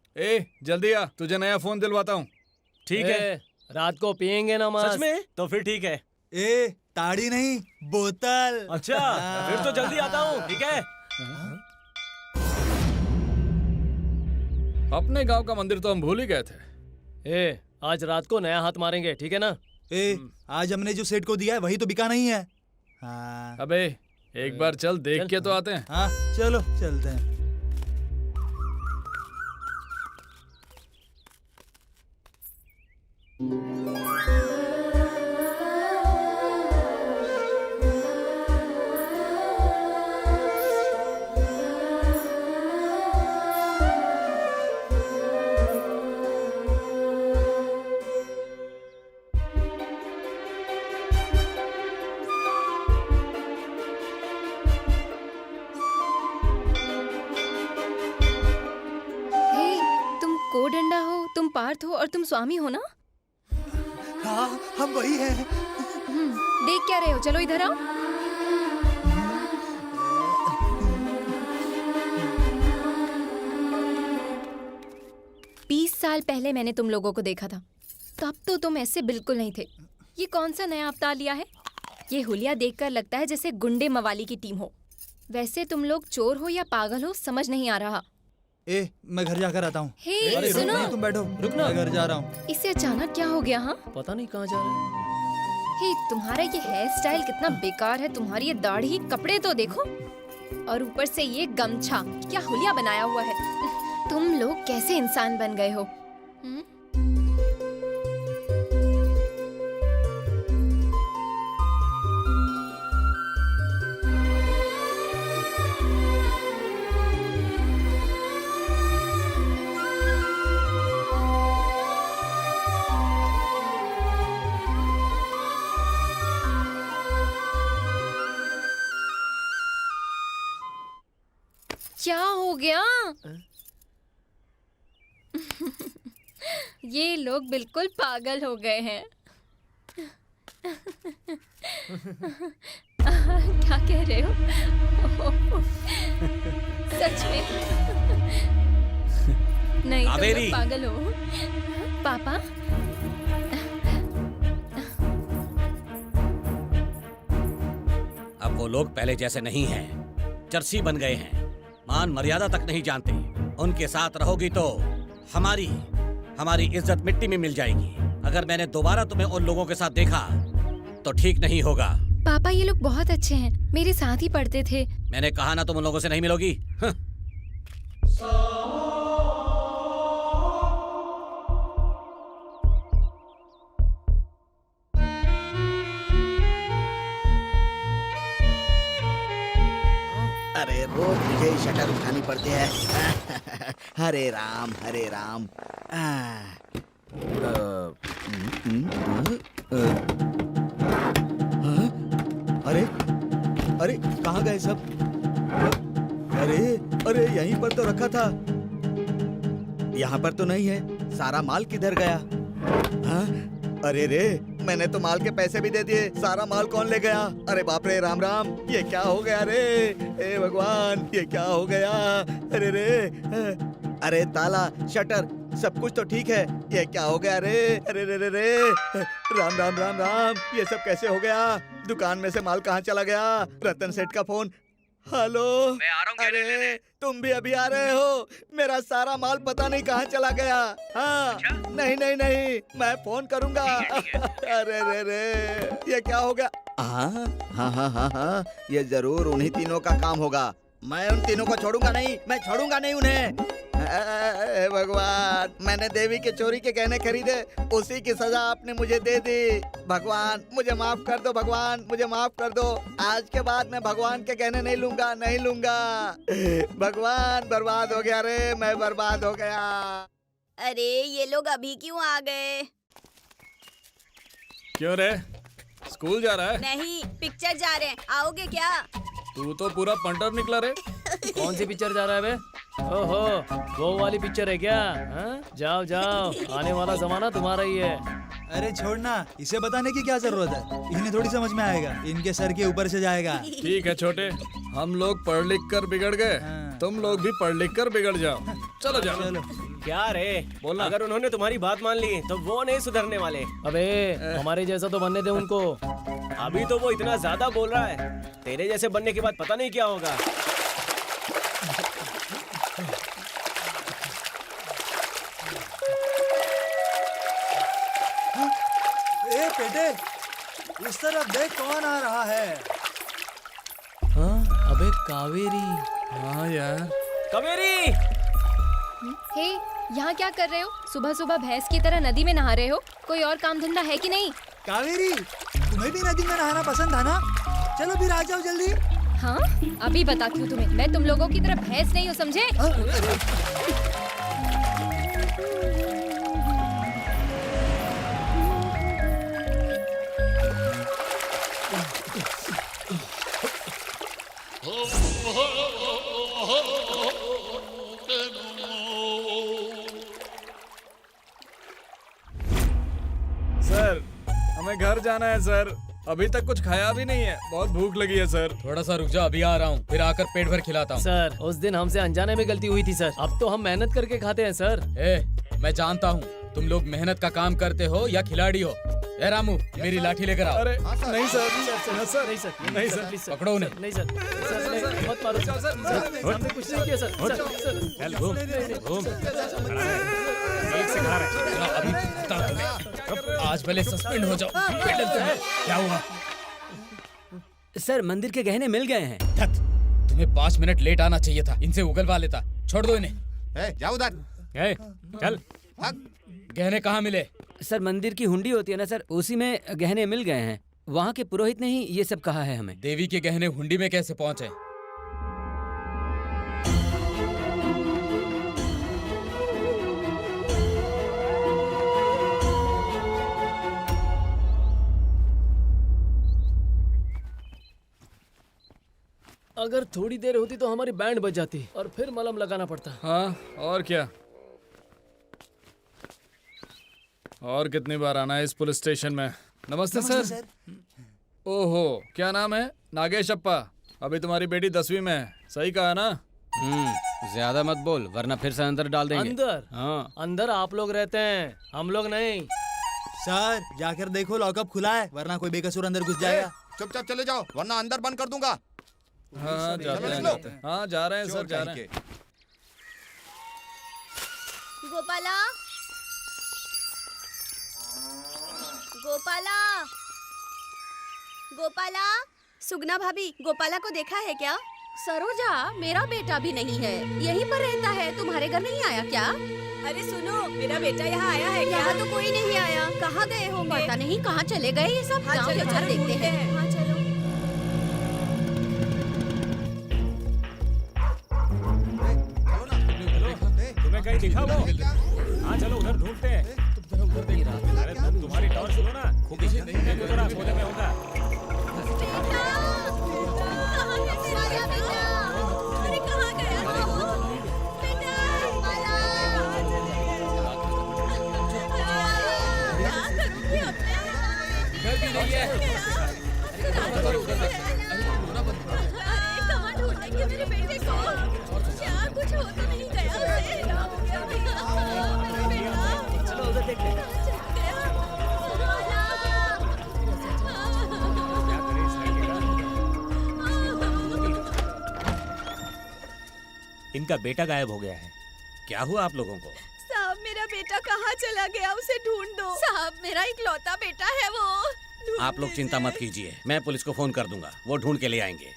जल्दी आ, तुझे नया फोन दिलवाता हूँ। ठीक है। रात को पियेंगे ना मास? सच में? तो फिर ठीक है। ताड़ी नहीं, बोतल। अच्छा, फिर तो जल्दी आता हूँ। ठीक है। अपने गांव का मंदिर तो हम भूल ही गए थे। आज रात को नया हाथ मारेंगे, ठीक है ना? आज हमने जो सेठ को दिया है वही तो बिका नहीं है। हाँ। अबे एक बार चल देख के तो आते हैं। हाँ चलो चलते हैं। कोडंडा हो, तुम पार्थ हो और तुम स्वामी हो ना? हाँ, हम वही हैं। देख क्या रहे हो, चलो इधर आओ। बीस साल पहले मैंने तुम लोगों को देखा था, तब तो तुम ऐसे बिल्कुल नहीं थे। ये कौन सा नया अवतार लिया है? ये हुलिया देखकर लगता है जैसे गुंडे मवाली की टीम हो। वैसे तुम लोग चोर हो या पागल हो समझ नहीं आ रहा। मैं घर जाकर आता हूँ। हे, सुनो। तुम बैठो, रुकना। मैं घर जा रहा हूँ। इससे अचानक क्या हो गया? हाँ, पता नहीं कहाँ जा रहा है। हे, तुम्हारा ये हेयर स्टाइल कितना बेकार है। तुम्हारी ये दाढ़ी, कपड़े तो देखो, और ऊपर से ये गमछा, क्या हुलिया बनाया हुआ है। तुम लोग कैसे इंसान बन गए हो? क्या हो गया? ये लोग बिल्कुल पागल हो गए हैं। क्या कह रहे हो? सच में? नहीं, तुम लोग पागल हो। पापा? अब वो लोग पहले जैसे नहीं हैं, चर्सी बन गए हैं, मान मर्यादा तक नहीं जानते। उनके साथ रहोगी तो हमारी इज्जत मिट्टी में मिल जाएगी। अगर मैंने दोबारा तुम्हें उन लोगों के साथ देखा तो ठीक नहीं होगा। पापा, ये लोग बहुत अच्छे हैं, मेरे साथ ही पढ़ते थे। मैंने कहा ना तुम उन लोगों से नहीं मिलोगी। अरे रोज मुझे शटर उठानी पड़ती है। हरे राम हरे राम। अरे अरे कहाँ गए सब? अरे अरे यहीं पर तो रखा था, यहाँ पर तो नहीं है। सारा माल किधर गया? हाँ? अरे रे, मैंने तो माल के पैसे भी दे दिए, सारा माल कौन ले गया? अरे बाप रे, राम राम, ये क्या हो गया रे? ए भगवान, ये क्या हो गया? अरे रे, अरे ताला, शटर, सब कुछ तो ठीक है, ये क्या हो गया रे? अरे रे रे रे, राम राम राम राम, ये सब कैसे हो गया? दुकान में से माल कहाँ चला गया? रतन सेठ का फोन। हेलो, मैं आ रहा हूँ। अरे तुम भी अभी आ रहे हो? मेरा सारा माल पता नहीं कहाँ चला गया। हाँ, नहीं नहीं नहीं, मैं फोन करूँगा। अरे रे रे, ये क्या हो गया? हाँ हाँ हाँ हाँ हाँ, ये जरूर उन्हीं तीनों का काम होगा। मैं उन तीनों को छोड़ूंगा नहीं, मैं छोड़ूंगा नहीं उन्हें। भगवान, मैंने देवी के चोरी के गहने खरीदे, उसी की सजा आपने मुझे दे दी। भगवान मुझे माफ कर दो, भगवान मुझे माफ कर दो। आज के बाद मैं भगवान के गहने नहीं लूंगा, नहीं लूंगा। भगवान, बर्बाद हो गया रे, मैं बर्बाद हो गया। अरे ये लोग अभी क्यों आ गए? क्यों रे, स्कूल जा रहा है? नहीं, पिक्चर जा रहे हैं, आओगे क्या? तू तो पूरा पंटर निकला रे। कौन सी पिक्चर जा रहा है बे? ओहो, वो वाली पिक्चर है क्या? हाँ? जाओ जाओ, आने वाला जमाना तुम्हारा ही है। अरे छोड़ना, इसे बताने की क्या जरूरत है? इन्हें थोड़ी समझ में आएगा, इनके सर के ऊपर से जाएगा। ठीक है छोटे, हम लोग पढ़ लिख कर बिगड़ गए, तुम लोग भी पढ़ लिख कर बिगड़ जाओ। चलो जाओ। क्या रे, बोलना। अगर उन्होंने तुम्हारी बात मान ली तो वो नहीं सुधरने वाले। अबे हमारे जैसा तो बनने दे उनको। अभी तो वो इतना ज्यादा बोल रहा है, तेरे जैसे बनने के बाद पता नहीं क्या होगा। ए बेटे, इस तरफ देख, कौन आ रहा है? हाँ? अबे कावेरी। हाँ यार, कावेरी। हे, यहाँ क्या कर रहे हो? सुबह सुबह भैंस की तरह नदी में नहा रहे हो? कोई और काम धंधा है कि नहीं? कावेरी, तुम्हें भी नदी में नहाना पसंद था ना? चलो फिर आ जाओ जल्दी। हाँ, अभी बताती हूँ तुम्हें। मैं तुम लोगों की तरह भैंस नहीं हूँ, समझे? सर, हमें घर जाना है सर। अभी तक कुछ खाया भी नहीं है, बहुत भूख लगी है सर। थोड़ा सा रुक जा, अभी आ रहा हूँ, फिर आकर पेट भर खिलाता हूँ। सर, उस दिन हमसे अनजाने में गलती हुई थी सर, अब तो हम मेहनत करके खाते हैं सर। मैं जानता हूँ तुम लोग मेहनत का काम करते हो या खिलाड़ी हो। ए रामू, मेरी लाठी लेकर आओ। अरे नहीं सर, सर नहीं सर, नहीं सर, प्लीज पकड़ो उन्हें। नहीं सर, सर नहीं, मत मारो सर, हमने कुछ नहीं किया सर। चल घूम घूम, एक से खा रहे। अभी बताओ तुम्हें, आज पहले सस्पेंड हो जाओ। क्या हुआ? सर, मंदिर के गहने मिल गए हैं। तुम्हें 5 मिनट लेट आना चाहिए था, इनसे उगलवा लेता। छोड़ दो इन्हें। जाओ उधर। चल। गहने कहाँ मिले? सर, मंदिर की हुंडी होती है ना सर, उसी में गहने मिल गए हैं। वहाँ के पुरोहित ने ही ये सब कहा है हमें। देवी के गहने हुंडी में कैसे पहुँचे? अगर थोड़ी देर होती तो हमारी बैंड बज जाती और फिर मलहम लगाना पड़ता। हाँ, और क्या? और कितनी बार आना है इस पुलिस स्टेशन में? नमस्ते सर। ओहो, क्या नाम है? नागेश अप्पा। अभी तुम्हारी बेटी 10वीं में है, सही कहा ना? ज्यादा मत बोल, वरना फिर से अंदर डाल देंगे। अंदर? हाँ, अंदर आप लोग रहते हैं, हम लोग नहीं। सर, जाकर देखो लॉकअप खुला है, वरना कोई बेकसूर अंदर घुस जाएगा। चुपचाप चले जाओ, वरना अंदर बंद कर दूंगा। हाँ जाते हैं। हाँ जा रहे हैं सर, जा रहे हैं। गोपाला, गोपाला, गोपाला, सुगना भाभी, गोपाला को देखा है क्या? सरोजा, मेरा बेटा भी नहीं है, यहीं पर रहता है, तुम्हारे घर नहीं आया क्या? अरे सुनो, मेरा बेटा यहाँ आया है क्या? यहाँ तो कोई नहीं आया। कहाँ गए होंगे? पता नहीं कहाँ चले गए ये सब। हाँ, जाओ चलो, चल देखते हैं। हाँ चलो। दिखा वो। हाँ चलो उधर ढूंढते हैं। अरे तुम तुम्हारी टॉर्च लो ना। देखो जरा कोने में होगा। कहाँ ढूंढेंगे मेरे बेटे को? क्या कुछ हो तो नहीं गया उसे? चलो उधर देखते हैं। इनका बेटा गायब हो गया है। क्या हुआ आप लोगों को? साहब मेरा बेटा कहाँ चला गया, उसे ढूंढ दो। साहब मेरा इकलौता बेटा है वो। आप लोग चिंता मत कीजिए, मैं पुलिस को फोन कर दूंगा, वो ढूंढ के ले आएंगे।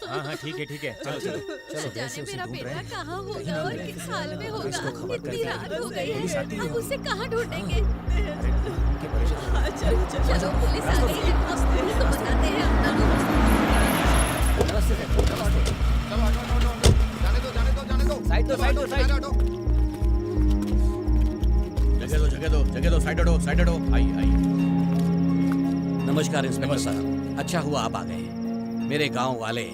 हाँ ठीक है चलो चलो चलो। जाने मेरा बेटा कहाँ होगा और किस हाल में होगा। इतनी रात हो गई है, अब उसे कहाँ ढूंढेंगे? चलो पुलिस आ गई है, अब पुलिस को बताते हैं अपना जगह दो, साइड हटो। आई। नमस्कार इंस्पेक्टर साहब, अच्छा हुआ आप आ गए। मेरे गांव वाले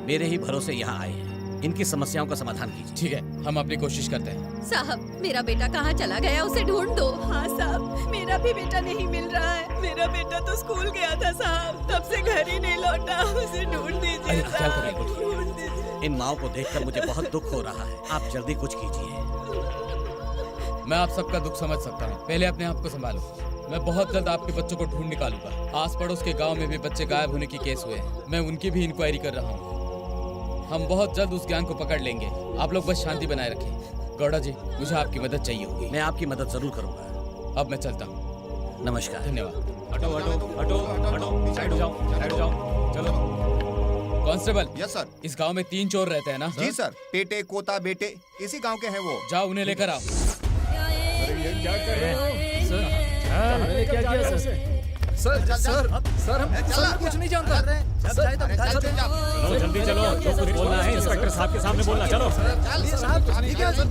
मेरे ही भरोसे यहाँ आए हैं, इनकी समस्याओं का समाधान कीजिए। ठीक है, हम अपनी कोशिश करते हैं। साहब मेरा बेटा कहाँ चला गया, उसे ढूंढ दो। हाँ साहब, मेरा भी बेटा नहीं मिल रहा है। मेरा बेटा तो स्कूल गया था साहब, तब से घर ही नहीं लौटा। उसे ढूंढ दीजिए साहब, ढूंढ दीजिए। इन माओ को देखकर मुझे बहुत दुख हो रहा है, आप जल्दी कुछ कीजिए। मैं आप सबका दुख समझ सकता हूँ, पहले अपने आप को संभालो। मैं बहुत जल्द आपके बच्चों को ढूंढ निकालूंगा। आस पड़ोस के गांव में भी बच्चे गायब होने की केस हुए हैं, मैं उनकी भी इंक्वायरी कर रहा हूँ। हम बहुत जल्द उस गैंग को पकड़ लेंगे, आप लोग बस शांति बनाए रखें। गौड़ा जी, मुझे आपकी मदद चाहिए होगी। मैं आपकी मदद जरूर करूंगा। अब मैं चलता हूँ। नमस्कार। धन्यवाद। हटो साइड जाओ। चलो। कांस्टेबल। Yes sir. इस गांव में 3 चोर रहते हैं ना? जी सर, पेटे कोता बेटे इसी गांव के हैं वो। जाओ उन्हें लेकर आओ। क्या कर रहे हो सर? मैंने क्या किया सर? सर हम कुछ नहीं जानता। चलो जल्दी चलो, जो कुछ बोलना है इंस्पेक्टर साहब के सामने बोलना। चलो सर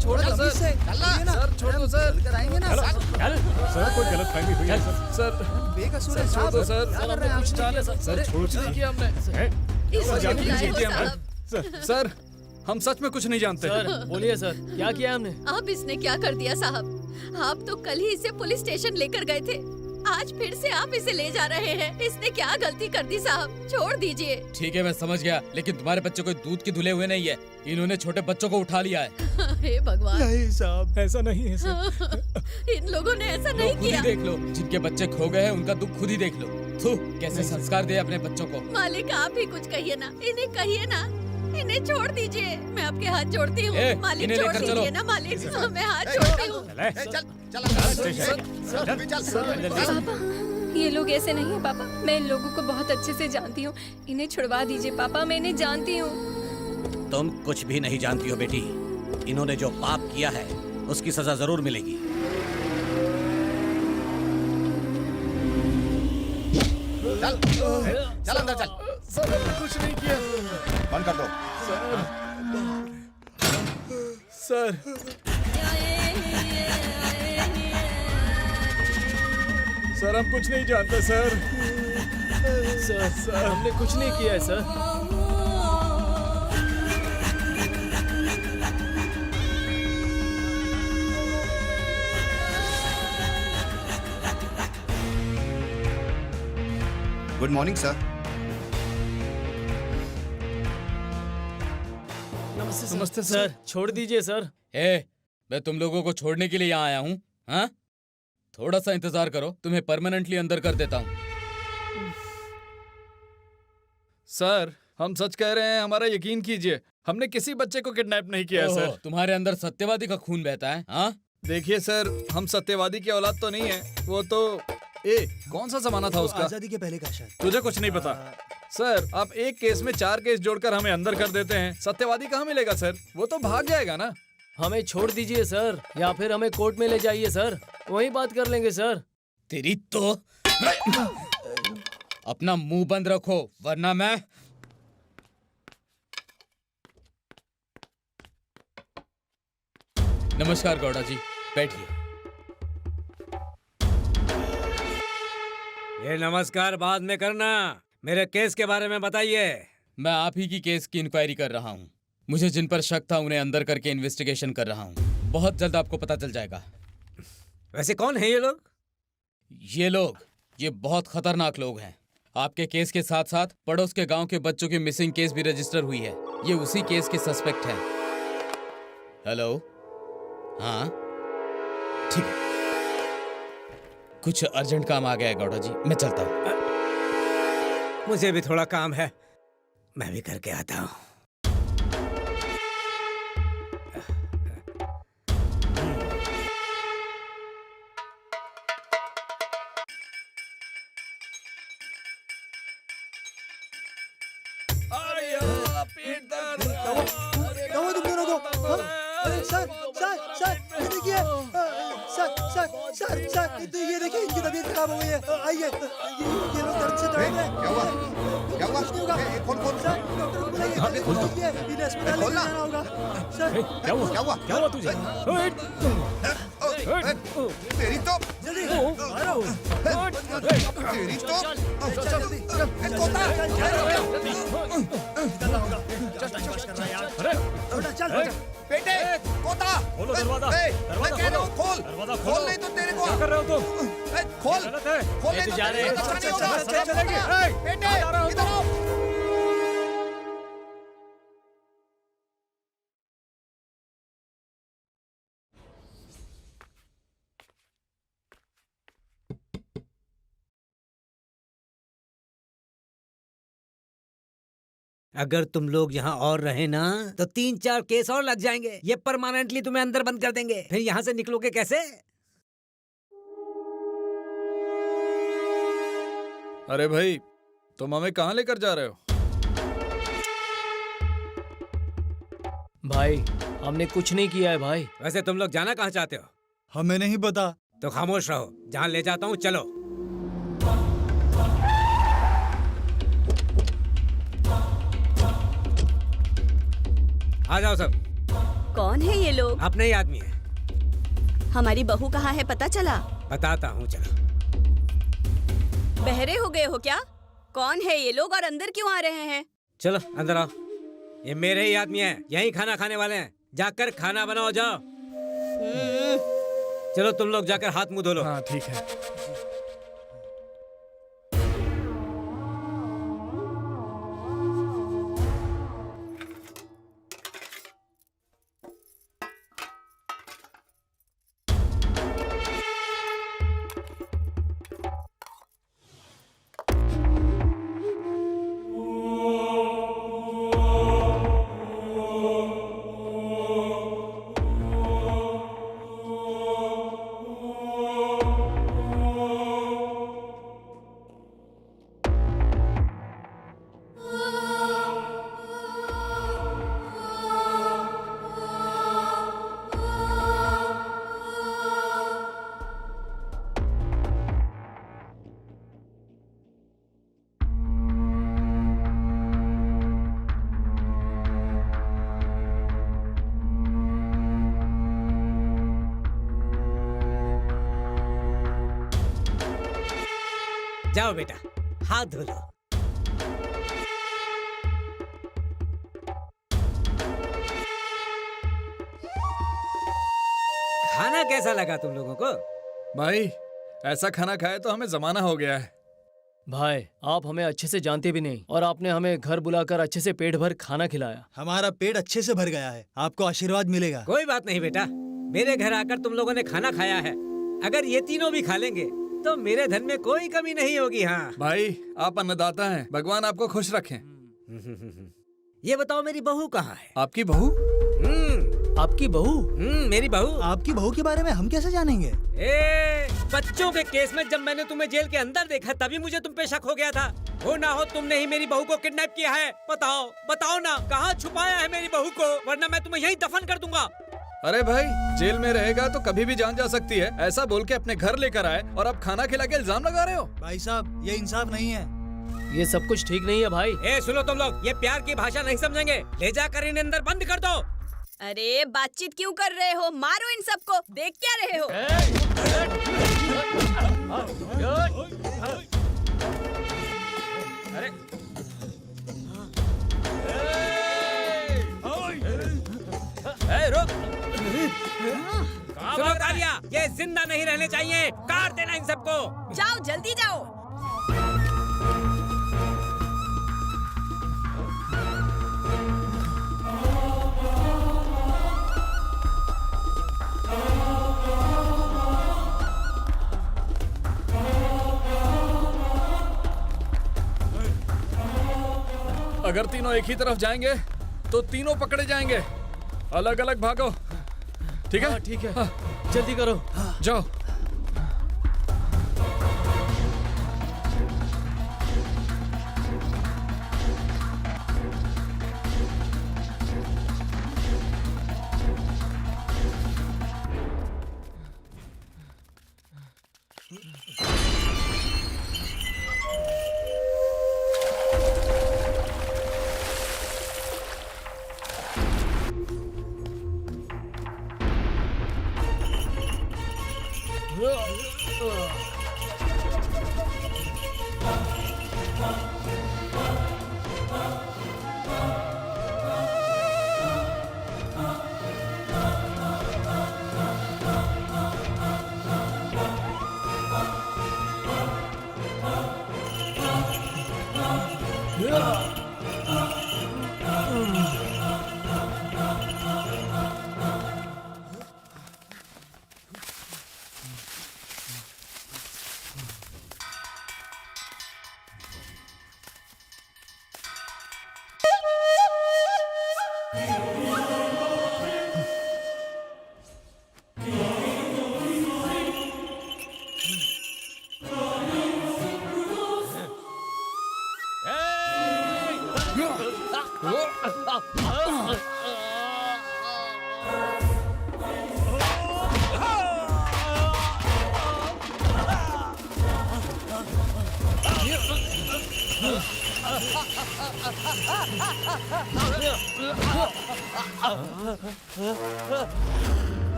छोड़ दो सर, कराएंगे ना चल। सर कोई गलत फहमी हुई है सर बेकसूर है छोड़ दो साहब। सर। क्या कर रहे हैं आप? सर छोड़ किया हमने। सर हम सच में कुछ नहीं जानते। सर बोलिए सर, क्या किया हमने? अब इसने क्या कर दिया साहब? आप तो कल ही इसे पुलिस स्टेशन लेकर गए थे, आज फिर से आप इसे ले जा रहे हैं। इसने क्या गलती कर दी साहब, छोड़ दीजिए। ठीक है मैं समझ गया, लेकिन तुम्हारे बच्चे कोई दूध के धुले हुए नहीं है, इन्होंने छोटे बच्चों को उठा लिया है। हे भगवान, नहीं साहब ऐसा नहीं है सर। इन लोगों ने ऐसा नहीं खुद ही किया। देख लो, जिनके बच्चे खो गए हैं उनका दुख खुद ही देख लो। थू, कैसे संस्कार दे अपने बच्चों को। मालिक आप ही कुछ कहिए ना, इन्हें कहिए ना, इन्हें छोड़ दीजिए। मैं आपके हाथ जोड़ती हूँ मालिक, इन्हें छोड़ लेकर चलो। दीजिए ना मालिक, मैं हाथ जोड़ती हूँ। पापा ये लोग ऐसे नहीं है पापा, मैं इन लोगों को बहुत अच्छे से जानती हूँ। इन्हें छुड़वा दीजिए पापा, मैं इन्हें जानती हूँ। तुम कुछ भी नहीं जानती हो बेटी, इन्होंने जो पाप किया है उसकी सजा जरूर मिलेगी। चल अंदर चल। सर हमने कुछ नहीं किया। बंद कर दो। सर सर हम कुछ नहीं जानते सर। सर हमने कुछ नहीं किया है सर। Good morning sir. नमस्ते सर, छोड़ दीजिए सर। मैं तुम लोगों को छोड़ने के लिए यहाँ आया हूँ। हाँ, थोड़ा सा इंतजार करो, तुम्हें परमानेंटली अंदर कर देता हूँ। सर हम सच कह रहे हैं, हमारा यकीन कीजिए, हमने किसी बच्चे को किडनैप नहीं किया है सर। तुम्हारे अंदर सत्यवादी का खून बहता है। हाँ देखिए सर, हम सत्यवादी की औलाद तो नहीं है, वो तो कौन सा जमाना था उसका? आजादी के पहले का शायद। तुझे कुछ नहीं पता सर। आप एक केस में 4 केस जोड़कर हमें अंदर कर देते हैं, सत्यवादी कहाँ मिलेगा सर? वो तो भाग जाएगा ना। हमें छोड़ दीजिए सर, या फिर हमें कोर्ट में ले जाइए सर, वहीं बात कर लेंगे सर। तेरी तो अपना मुंह बंद रखो, वरना मैं नमस्कार गौड़ा जी, बैठिए। ये नमस्कार बाद में करना, मेरे केस के बारे में बताइए। मैं आप ही की केस की इंक्वायरी कर रहा हूँ। मुझे जिन पर शक था उन्हें अंदर करके इन्वेस्टिगेशन कर रहा हूँ। बहुत जल्द आपको पता चल जाएगा। वैसे कौन है ये लोग? ये बहुत खतरनाक लोग हैं। आपके केस के साथ साथ पड़ोस के गांव के बच्चों की मिसिंग केस भी रजिस्टर हुई है। ये उसी केस के सस्पेक्ट हैं। हेलो, हाँ ठीक है। कुछ अर्जेंट काम आ गया है गौड़ा जी, मैं चलता हूँ। मुझे भी थोड़ा काम है, मैं भी करके आता हूँ। क्या हुआ तुम दोनों को? हाँ? अरे सर सर सर ये देखिए, सर ये देखिए, इनकी तबीयत खराब हो गई है। आइए, ये लोग दर्द से तड़प रहे हैं। क्या हुआ? क्या हुआ? कुछ नहीं होगा। खोल। सर डॉक्टर को बुलाइए, इन्हें अस्पताल ले जाना होगा। सर क्या हुआ तुझे? तेरी तो जल्दी तेरी तो चल बेटे, कोता खोलो दरवाजा। मैं कह रहा हूँ खोल, खोल नहीं तो तेरे को क्या कर रहे हो तुम? खोल नहीं तो जा रहे हैं। अच्छा नहीं होगा। बेटे इधर आओ। अगर तुम लोग यहाँ और रहे ना तो 3-4 केस और लग जाएंगे। ये परमानेंटली तुम्हें अंदर बंद कर देंगे। फिर यहाँ से निकलोगे कैसे? अरे भाई, तुम हमें कहाँ लेकर जा रहे हो? भाई हमने कुछ नहीं किया है भाई। वैसे तुम लोग जाना कहाँ चाहते हो? हमें नहीं पता। तो खामोश रहो, जहाँ ले जाता हूँ चलो। आ जाओ सब। कौन है ये लोग? अपने ही आदमी है। हमारी बहू कहाँ है, पता चला? बताता हूँ चलो। बहरे हो गए हो क्या? कौन है ये लोग और अंदर क्यों आ रहे हैं? चलो अंदर आओ। ये मेरे ही आदमी हैं, यहीं खाना खाने वाले हैं। जाकर खाना बनाओ, जाओ। चलो तुम लोग जाकर हाथ मुंह धो लो। हाँ ठीक है। जाओ बेटा, हाथ धो लो। खाना कैसा लगा तुम लोगों को? भाई ऐसा खाना खाए तो हमें जमाना हो गया है। भाई आप हमें अच्छे से जानते भी नहीं और आपने हमें घर बुलाकर अच्छे से पेट भर खाना खिलाया। हमारा पेट अच्छे से भर गया है, आपको आशीर्वाद मिलेगा। कोई बात नहीं बेटा, मेरे घर आकर तुम लोगों ने खाना खाया है। अगर ये तीनों भी खा लेंगे तो मेरे धन में कोई कमी नहीं होगी। हाँ भाई, आप अन्नदाता हैं, भगवान आपको खुश रखें। ये बताओ मेरी बहू कहाँ है? आपकी बहू? आपकी बहू? मेरी बहू। आपकी बहू के बारे में हम कैसे जानेंगे? बच्चों के केस में जब मैंने तुम्हें जेल के अंदर देखा तभी मुझे तुम पे शक हो गया था। हो ना हो तुमने ही मेरी बहू को किडनैप किया है। बताओ ना, कहाँ छुपाया है मेरी बहू को, वरना मैं तुम्हें यहीं दफन कर दूंगा। अरे भाई, जेल में रहेगा तो कभी भी जान जा सकती है, ऐसा बोल के अपने घर लेकर आए और अब खाना खिला के इल्जाम लगा रहे हो। भाई साहब, ये इंसाफ नहीं है। ये सब कुछ ठीक नहीं है भाई। सुनो तुम लोग, ये प्यार की भाषा नहीं समझेंगे। ले जाकर इन्हें अंदर बंद कर दो। अरे बातचीत क्यों कर रहे हो? मारो इन सबको। देख क्या रहे हो? अरे रुक। चलो कालिया, ये जिंदा नहीं रहने चाहिए। काट देना इन सबको। जाओ जल्दी जाओ। अगर तीनों एक ही तरफ जाएंगे तो तीनों पकड़े जाएंगे। अलग अलग भागो। ठीक है? ठीक है। जल्दी करो। जाओ।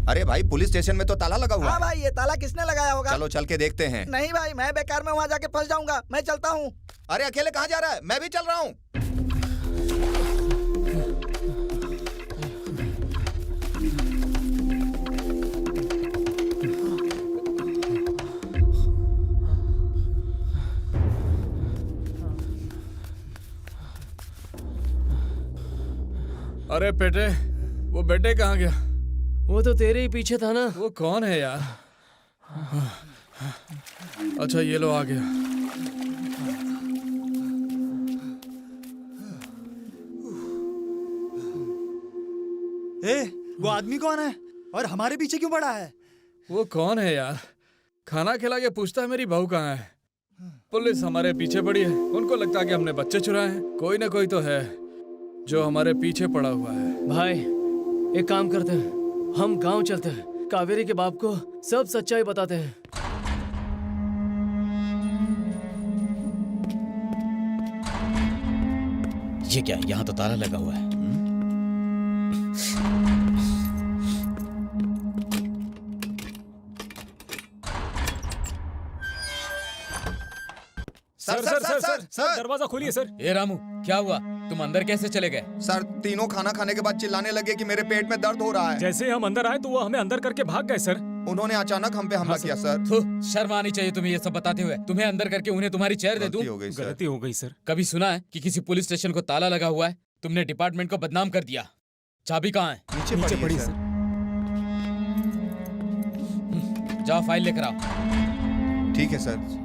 अरे भाई, पुलिस स्टेशन में तो ताला लगा हुआ हाँ है। भाई, ये ताला किसने लगाया होगा? चलो चल के देखते हैं। नहीं भाई, मैं बेकार में वहाँ जाके फंस जाऊंगा। मैं चलता हूँ। अरे अकेले कहाँ जा रहा है? मैं भी चल रहा हूँ। अरे बेटे, वो बेटे कहाँ गया? वो तो तेरे ही पीछे था ना। वो कौन है यार? अच्छा ये लो आ गया। वो आदमी कौन है और हमारे पीछे क्यों पड़ा है? वो कौन है यार? खाना खिला के पूछता है मेरी बहू कहाँ है। पुलिस हमारे पीछे पड़ी है, उनको लगता है कि हमने बच्चे चुराए हैं। कोई ना कोई तो है जो हमारे पीछे पड़ा हुआ है। भाई एक काम करते हैं, हम गांव चलते हैं, कावेरी के बाप को सब सच्चाई बताते हैं। ये क्या, यहाँ तो ताला लगा हुआ है। सर दरवाजा खोलिए सर। ए रामू, क्या हुआ? तुम अंदर कैसे चले गए? सर तीनों खाना खाने के बाद चिल्लाने लगे कि मेरे पेट में दर्द हो रहा है। जैसे ही हम अंदर आए तो वो हमें अंदर करके भाग गए सर। उन्होंने अचानक हम पे हमला किया सर। शर्म आनी चाहिए तुम्हें ये सब बताते हुए। तुम्हें अंदर करके उन्हें तुम्हारी चेयर दे दूं? गलती हो गई सर। कभी सुना है कि किसी पुलिस स्टेशन को ताला लगा हुआ है? तुमने डिपार्टमेंट को बदनाम कर दिया। चाबी कहाँ है? नीचे पड़ी सर। जाओ फाइल लेकर आओ। ठीक है सर।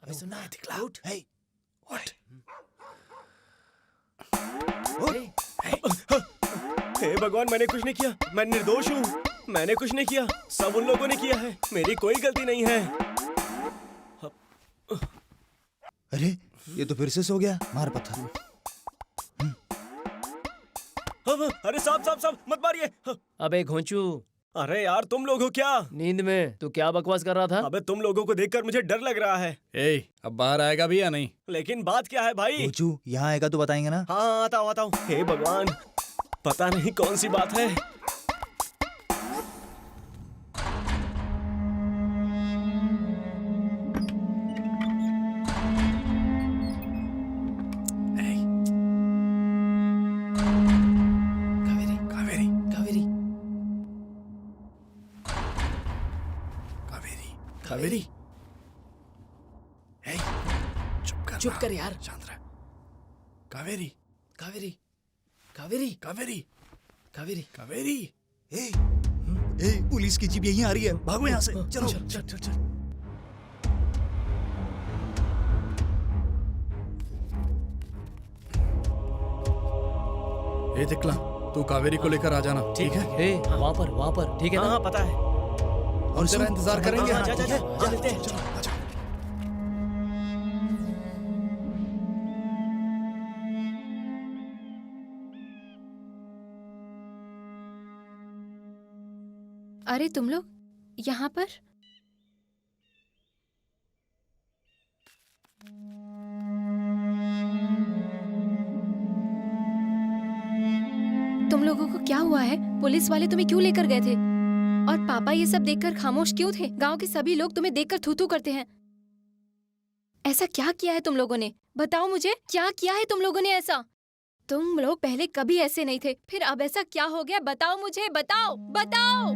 अबे सुना है दिखला। उठ। Hey what? हे भगवान, मैंने कुछ नहीं किया, मैं निर्दोष हूँ। मैंने कुछ नहीं किया, सब उन लोगों ने किया है, मेरी कोई गलती नहीं है। अरे ये तो फिर से सो गया। मार पत्थर। अरे साहब साहब साहब मत मारिए। अबे घोंचू, अरे यार तुम लोग हो क्या? नींद में तू क्या बकवास कर रहा था? अबे तुम लोगों को देखकर मुझे डर लग रहा है। अब बाहर आएगा भी या नहीं? लेकिन बात क्या है भाई? घोंचू यहाँ आएगा तो बताएंगे ना। हाँ आता हूँ। हे भगवान, पता नहीं कौन सी बात है। कावेरी, चुप कर यार। शांत रह। कावेरी, कावेरी, कावेरी, कावेरी, कावेरी, कावेरी। पुलिस की जीप यहीं आ रही है, भागो यहाँ से। चलो चल चल चल चल। दिखला, तू कावेरी को लेकर आ जाना, ठीक है? वहाँ पर, ठीक है ना? हाँ पता है। और तेरा इंतजार करेंगे। जा चलते हैं। अरे तुम लोग यहाँ पर? तुम लोगों को क्या हुआ है? पुलिस वाले तुम्हें क्यों लेकर गए थे? और पापा ये सब देखकर खामोश क्यों थे? गांव के सभी लोग तुम्हें देखकर थू-थू करते हैं। ऐसा क्या किया है तुम लोगों ने? बताओ मुझे, क्या किया है तुम लोगों ने ऐसा? तुम लोग पहले कभी ऐसे नहीं थे, फिर अब ऐसा क्या हो गया? बताओ मुझे, बताओ, बताओ।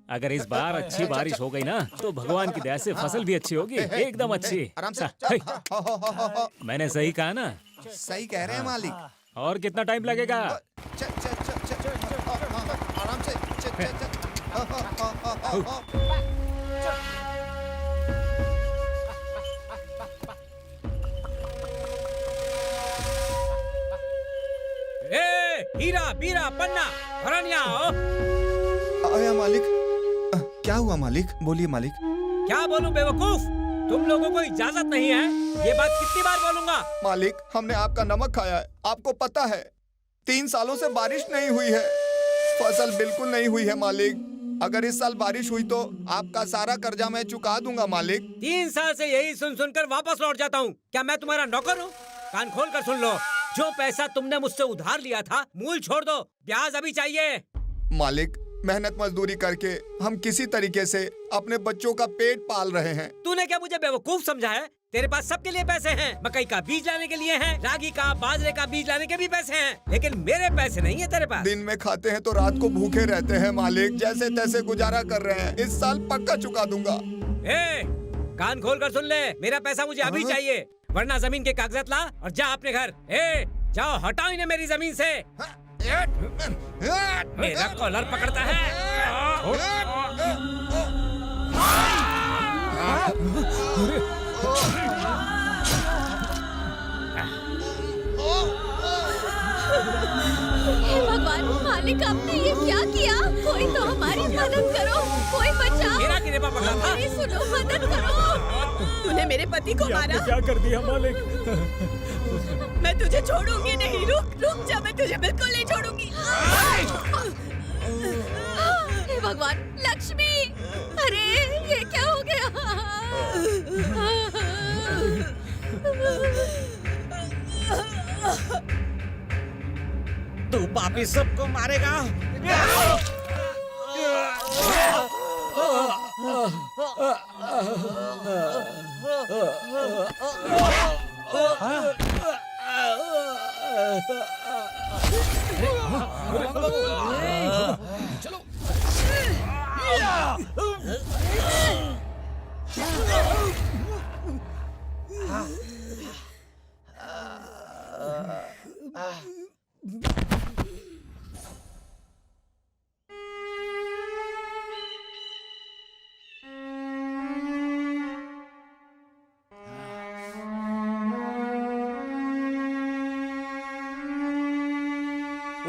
अगर इस बार अच्छी बारिश हो गई ना तो भगवान की दया से फसल भी अच्छी होगी, एकदम अच्छी। आराम से। मैंने सही कहा ना? सही कह रहे हैं मालिक। और कितना टाइम लगेगा? आराम से। हीरा बीरा पन्ना भरनिया आओ। आया मालिक। क्या हुआ मालिक? बोलिए मालिक। क्या बोलूं बेवकूफ, तुम लोगों को इजाजत नहीं है? ये बात कितनी बार बोलूंगा? मालिक, हमने आपका नमक खाया है, आपको पता है 3 सालों से बारिश नहीं हुई है, फसल बिल्कुल नहीं हुई है मालिक। अगर इस साल बारिश हुई तो आपका सारा कर्जा मैं चुका दूंगा मालिक। 3 साल से यही सुन सुनकर वापस लौट जाता हूँ। क्या मैं तुम्हारा नौकर हूँ? कान खोल कर सुन लो, जो पैसा तुमने मुझसे उधार लिया था मूल छोड़ दो, ब्याज अभी चाहिए। मालिक, मेहनत मजदूरी करके हम किसी तरीके से अपने बच्चों का पेट पाल रहे हैं। तूने क्या मुझे बेवकूफ समझा है? तेरे पास सबके लिए पैसे हैं, मकई का बीज लाने के लिए हैं, रागी का बाजरे का बीज लाने के भी पैसे हैं, लेकिन मेरे पैसे नहीं है तेरे पास। दिन में खाते हैं तो रात को भूखे रहते हैं मालिक, जैसे तैसे गुजारा कर रहे हैं। इस साल पक्का चुका दूंगा। कान खोल कर सुन ले, मेरा पैसा मुझे अभी चाहिए, वरना जमीन के कागजात ला और जा अपने घर। जाओ, हटाओ इन्हें मेरी जमीन से। मेरा कॉलर पकड़ता है। हे भगवान, मालिक आपने ये क्या किया? कोई तो हमारी मदद करो, कोई बचाओ। मेरा गिरेबा पकड़ा था। अरे सुनो, मदद करो। तूने मेरे पति को मारा। क्या कर दिया मालिक? मैं तुझे छोड़ूंगी नहीं। रुक रुक जा, मैं तुझे बिल्कुल नहीं छोड़ूंगी। हे भगवान, लक्ष्मी! अरे ये क्या हो गया? तू पापी सबको मारेगा। चलो।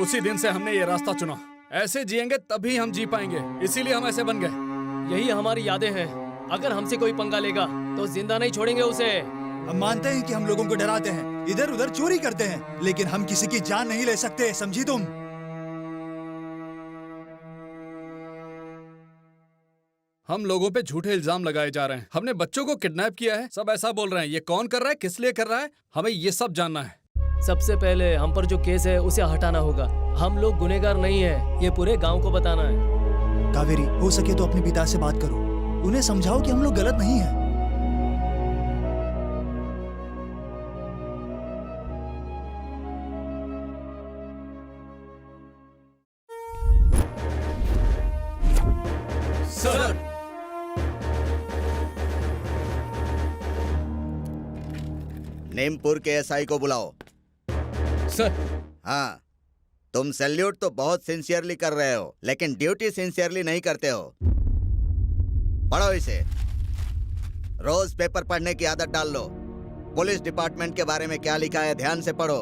उसी दिन से हमने ये रास्ता चुना। ऐसे जिएंगे तभी हम जी पाएंगे, इसीलिए हम ऐसे बन गए। यही हमारी यादें हैं। अगर हमसे कोई पंगा लेगा तो जिंदा नहीं छोड़ेंगे उसे। हम मानते हैं कि हम लोगों को डराते हैं, इधर उधर चोरी करते हैं, लेकिन हम किसी की जान नहीं ले सकते, समझी तुम? हम लोगों पे झूठे इल्जाम लगाए जा रहे हैं। हमने बच्चों को किडनैप किया है, सब ऐसा बोल रहे हैं। ये कौन कर रहा है, किस लिए कर रहा है, हमें ये सब जानना है। सबसे पहले हम पर जो केस है उसे हटाना होगा। हम लोग गुनहगार नहीं है, ये पूरे गांव को बताना है। कावेरी, हो सके तो अपने पिता से बात करो, उन्हें समझाओ कि हम लोग गलत नहीं हैं। सर, नेमपुर के एसआई को बुलाओ। सर। हाँ, तुम सैल्यूट तो बहुत सिंसियरली कर रहे हो, लेकिन ड्यूटी सिंसियरली नहीं करते हो। पढ़ो इसे। रोज पेपर पढ़ने की आदत डाल लो। पुलिस डिपार्टमेंट के बारे में क्या लिखा है ध्यान से पढ़ो।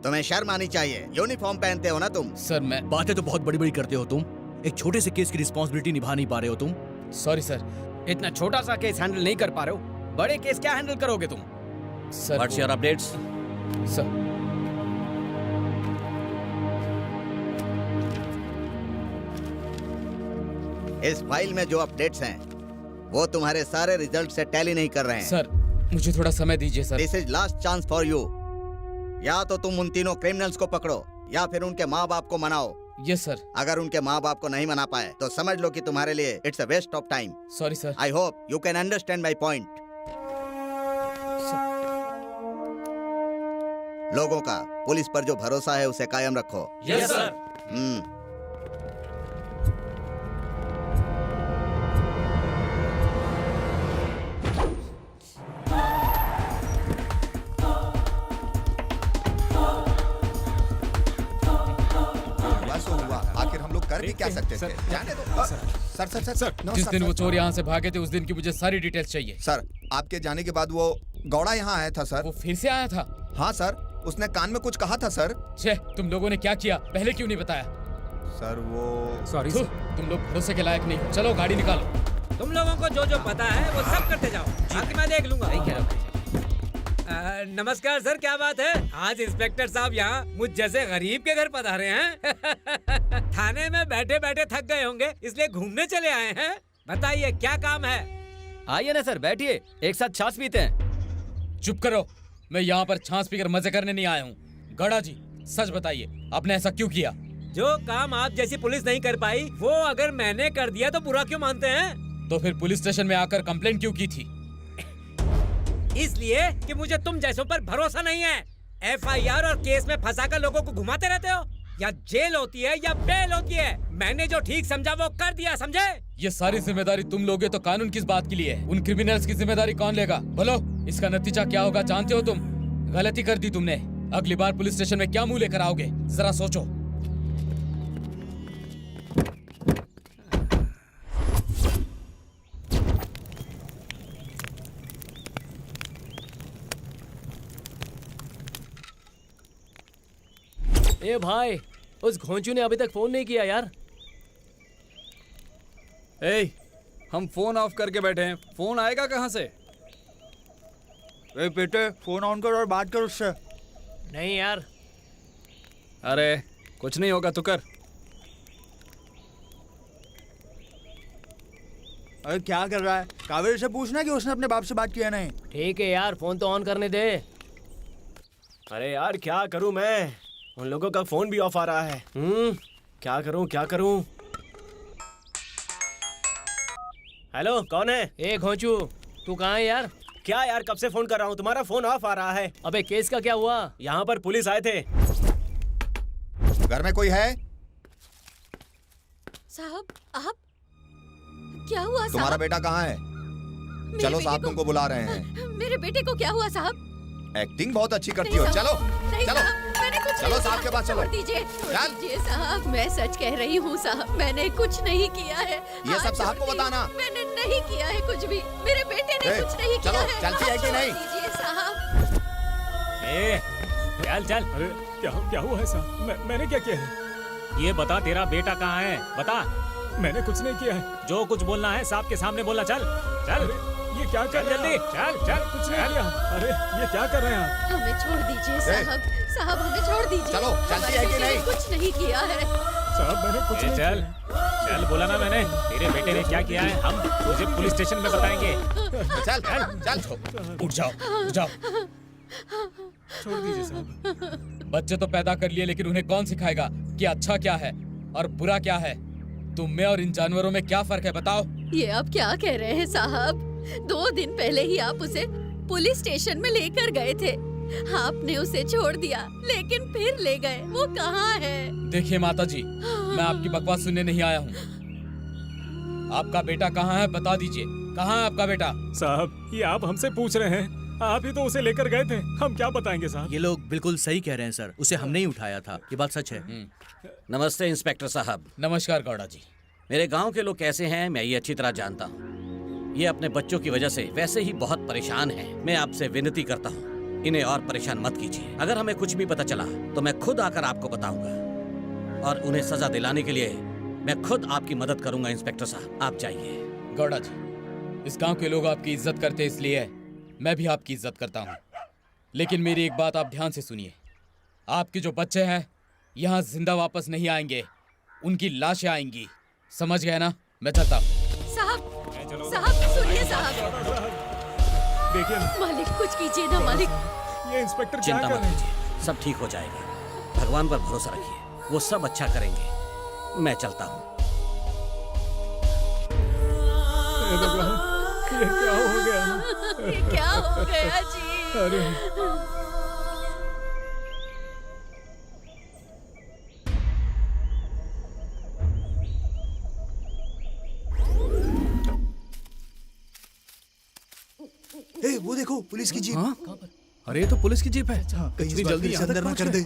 तुम्हें शर्म आनी चाहिए, यूनिफॉर्म पहनते हो ना तुम। सर मैं बातें तो बहुत बड़ी बड़ी करते हो तुम, एक छोटे से केस की रिस्पॉन्सिबिलिटी निभा नहीं पा रहे हो तुम। Sorry sir. इतना छोटा सा केस हैंडल नहीं कर पा रहे हो, बड़े केस क्या हैंडल करोगे तुम? Sir what's your updates? Sir इस फाइल में जो अपडेट्स हैं वो तुम्हारे सारे रिजल्ट से टैली नहीं कर रहे हैं। सर मुझे थोड़ा समय दीजिए sir. This is last chance for you. या तो तुम उन तीनों क्रिमिनल्स को पकड़ो या फिर उनके माँ बाप को मनाओ। Yes sir. अगर उनके माँ बाप को नहीं मना पाए तो समझ लो कि तुम्हारे लिए it's a waste of time. Sorry sir. I hope you can understand my point. लोगों का पुलिस पर जो भरोसा है उसे कायम रखो। Yes sir. आखिर हम लोग कर भी क्या सकते थे? जाने दो। सर सर सर सर जिस दिन वो चोर यहाँ से भागे थे उस दिन की मुझे सारी डिटेल्स चाहिए। सर, आपके जाने के बाद वो गौड़ा यहाँ आया था सर। वो फिर से आया था? हाँ सर, उसने कान में कुछ कहा था सर। छे, तुम लोगों ने क्या किया, पहले क्यों नहीं बताया? सर वो सॉरी सर। तुम लोग भरोसे के लायक नहीं। चलो गाड़ी निकालो। तुम लोगों को जो जो पता है वो सब करते जाओ, बाकी मैं देख लूंगा। नमस्कार सर, क्या बात है? आज इंस्पेक्टर साहब यहाँ मुझ जैसे गरीब के घर पधारे हैं। थाने में बैठे बैठे थक गए होंगे इसलिए घूमने चले आए हैं। बताइए क्या काम है? आइए ना सर, बैठिए, एक साथ छाछ पीते हैं। चुप करो, मैं यहाँ पर छाछ पीकर मजे करने नहीं आया हूँ। गड़ा जी सच बताइए, आपने ऐसा क्यों किया? जो काम आप जैसी पुलिस नहीं कर पाई वो अगर मैंने कर दिया तो बुरा क्यों मानते हैं? तो फिर पुलिस स्टेशन में आकर कंप्लेंट क्यों की थी? इसलिए कि मुझे तुम जैसों पर भरोसा नहीं है। FIR और केस में फंसाकर लोगों को घुमाते रहते हो। या जेल होती है या बेल होती है। मैंने जो ठीक समझा वो कर दिया, समझे? ये सारी जिम्मेदारी तुम लोगे तो कानून किस बात के लिए है? उन क्रिमिनल्स की जिम्मेदारी कौन लेगा? बोलो, इसका नतीजा क्या होगा जानते हो तुम? गलती कर दी तुमने। अगली बार पुलिस स्टेशन में क्या मुंह लेकर आओगे, जरा सोचो। ए भाई, उस घोंचू ने अभी तक फोन नहीं किया यार। ए, हम फोन ऑफ करके बैठे हैं, फोन आएगा कहाँ से? ए बेटे, फोन ऑन कर और बात कर उससे। नहीं यार। अरे कुछ नहीं होगा, तू कर। अरे क्या कर रहा है? कावेरी से पूछना कि उसने अपने बाप से बात किया नहीं। ठीक है यार, फोन तो ऑन करने दे। अरे यार क्या करूं मैं? उन लोगों का फोन भी ऑफ आ रहा है। क्या करूं? हेलो, कौन है? ए घोंचू, तू कहाँ है यार? क्या यार, कब से फोन कर रहा हूँ, तुम्हारा फोन ऑफ आ रहा है। अबे केस का क्या हुआ? यहाँ पर पुलिस आए थे। घर में कोई है? साहब, आप क्या हुआ साहब? तुम्हारा बेटा कहाँ है? चलो साहब तुमको बुला रहे हैं। मेरे बेटे को क्या हुआ साहब? एक्टिंग बहुत अच्छी करती हो। चलो चलो चलो साहब के पास चलो। छोड़ दीजिए साहब, मैं सच कह रही हूँ साहब, मैंने कुछ नहीं किया है। ये सब साहब को बताना। मैंने नहीं किया है कुछ भी, मेरे बेटे ने कुछ नहीं किया है। चलती है कि नहीं? दीजिए साहब। चल। अरे क्या हुआ है साहब? मैंने क्या किया है? ये बता, तेरा बेटा कहाँ है? बता। मैंने कुछ नहीं किया है। जो कुछ बोलना है साहब के सामने बोलना। चल। ये क्या कर रहे हैं? चल, कुछ नहीं किया। अरे ये क्या कर रहे हैं आप? हमें छोड़ दीजिए साहब, हमें छोड़ दीजिए। चलो, चलती है कि नहीं? कुछ नहीं किया है साहब, मैंने कुछ नहीं किया। चल, बोला ना मैंने, तेरे बेटे ने क्या किया है हम तुझे पुलिस स्टेशन में बताएंगे। चल। उठ जाओ। छोड़ दीजिए साहब। बच्चे तो पैदा कर लिए, लेकिन उन्हें कौन सिखाएगा कि अच्छा क्या है और बुरा क्या है? तुम में और इन जानवरों में क्या फर्क है, बताओ? ये आप क्या कह रहे हैं साहब? 2 दिन पहले ही आप उसे पुलिस स्टेशन में लेकर गए थे। आपने उसे छोड़ दिया, लेकिन फिर ले गए। वो कहाँ है? देखिए माताजी, मैं आपकी बकवास सुनने नहीं आया हूँ। आपका बेटा कहाँ है, बता दीजिए। कहाँ है आपका बेटा? साहब, ये आप हमसे पूछ रहे हैं? आप ही तो उसे लेकर गए थे, हम क्या बताएंगे साहब? ये लोग बिल्कुल सही कह रहे हैं सर, उसे हमने ही उठाया था, ये बात सच है। नमस्ते इंस्पेक्टर साहब। नमस्कार गौड़ा जी। मेरे गांव के लोग कैसे हैं मैं ये अच्छी तरह जानता हूँ। ये अपने बच्चों की वजह से वैसे ही बहुत परेशान हैं। मैं आपसे विनती करता हूँ, इन्हें और परेशान मत कीजिए। अगर हमें कुछ भी पता चला तो मैं खुद आकर आपको बताऊंगा और उन्हें सजा दिलाने के लिए मैं खुद आपकी मदद करूंगा। इंस्पेक्टर साहब, आप जाइए। गौड़ा जी, इस गांव के लोग आपकी इज्जत करते इसलिए मैं भी आपकी इज्जत करता हूँ। लेकिन मेरी एक बात आप ध्यान से सुनिए। आपके जो बच्चे हैं यहाँ जिंदा वापस नहीं आएंगे, उनकी लाशें आएंगी। समझ गए ना? मैं चलता हूँ। साहब सुनिए साहब। देखिए मालिक, कुछ कीजिए ना मालिक। ये इंस्पेक्टर क्या चिंता कर मत रहे हैं? कीजिए, सब ठीक हो जाएगा। भगवान पर भरोसा रखिए, वो सब अच्छा करेंगे। मैं चलता हूँ। भगवान, ये क्या हो गया? ये क्या हो गया जी? अरे वो देखो, पुलिस की जीप। अरे ये तो पुलिस की जीप है। कहीं इतनी जल्दी अंदर ना कर दे।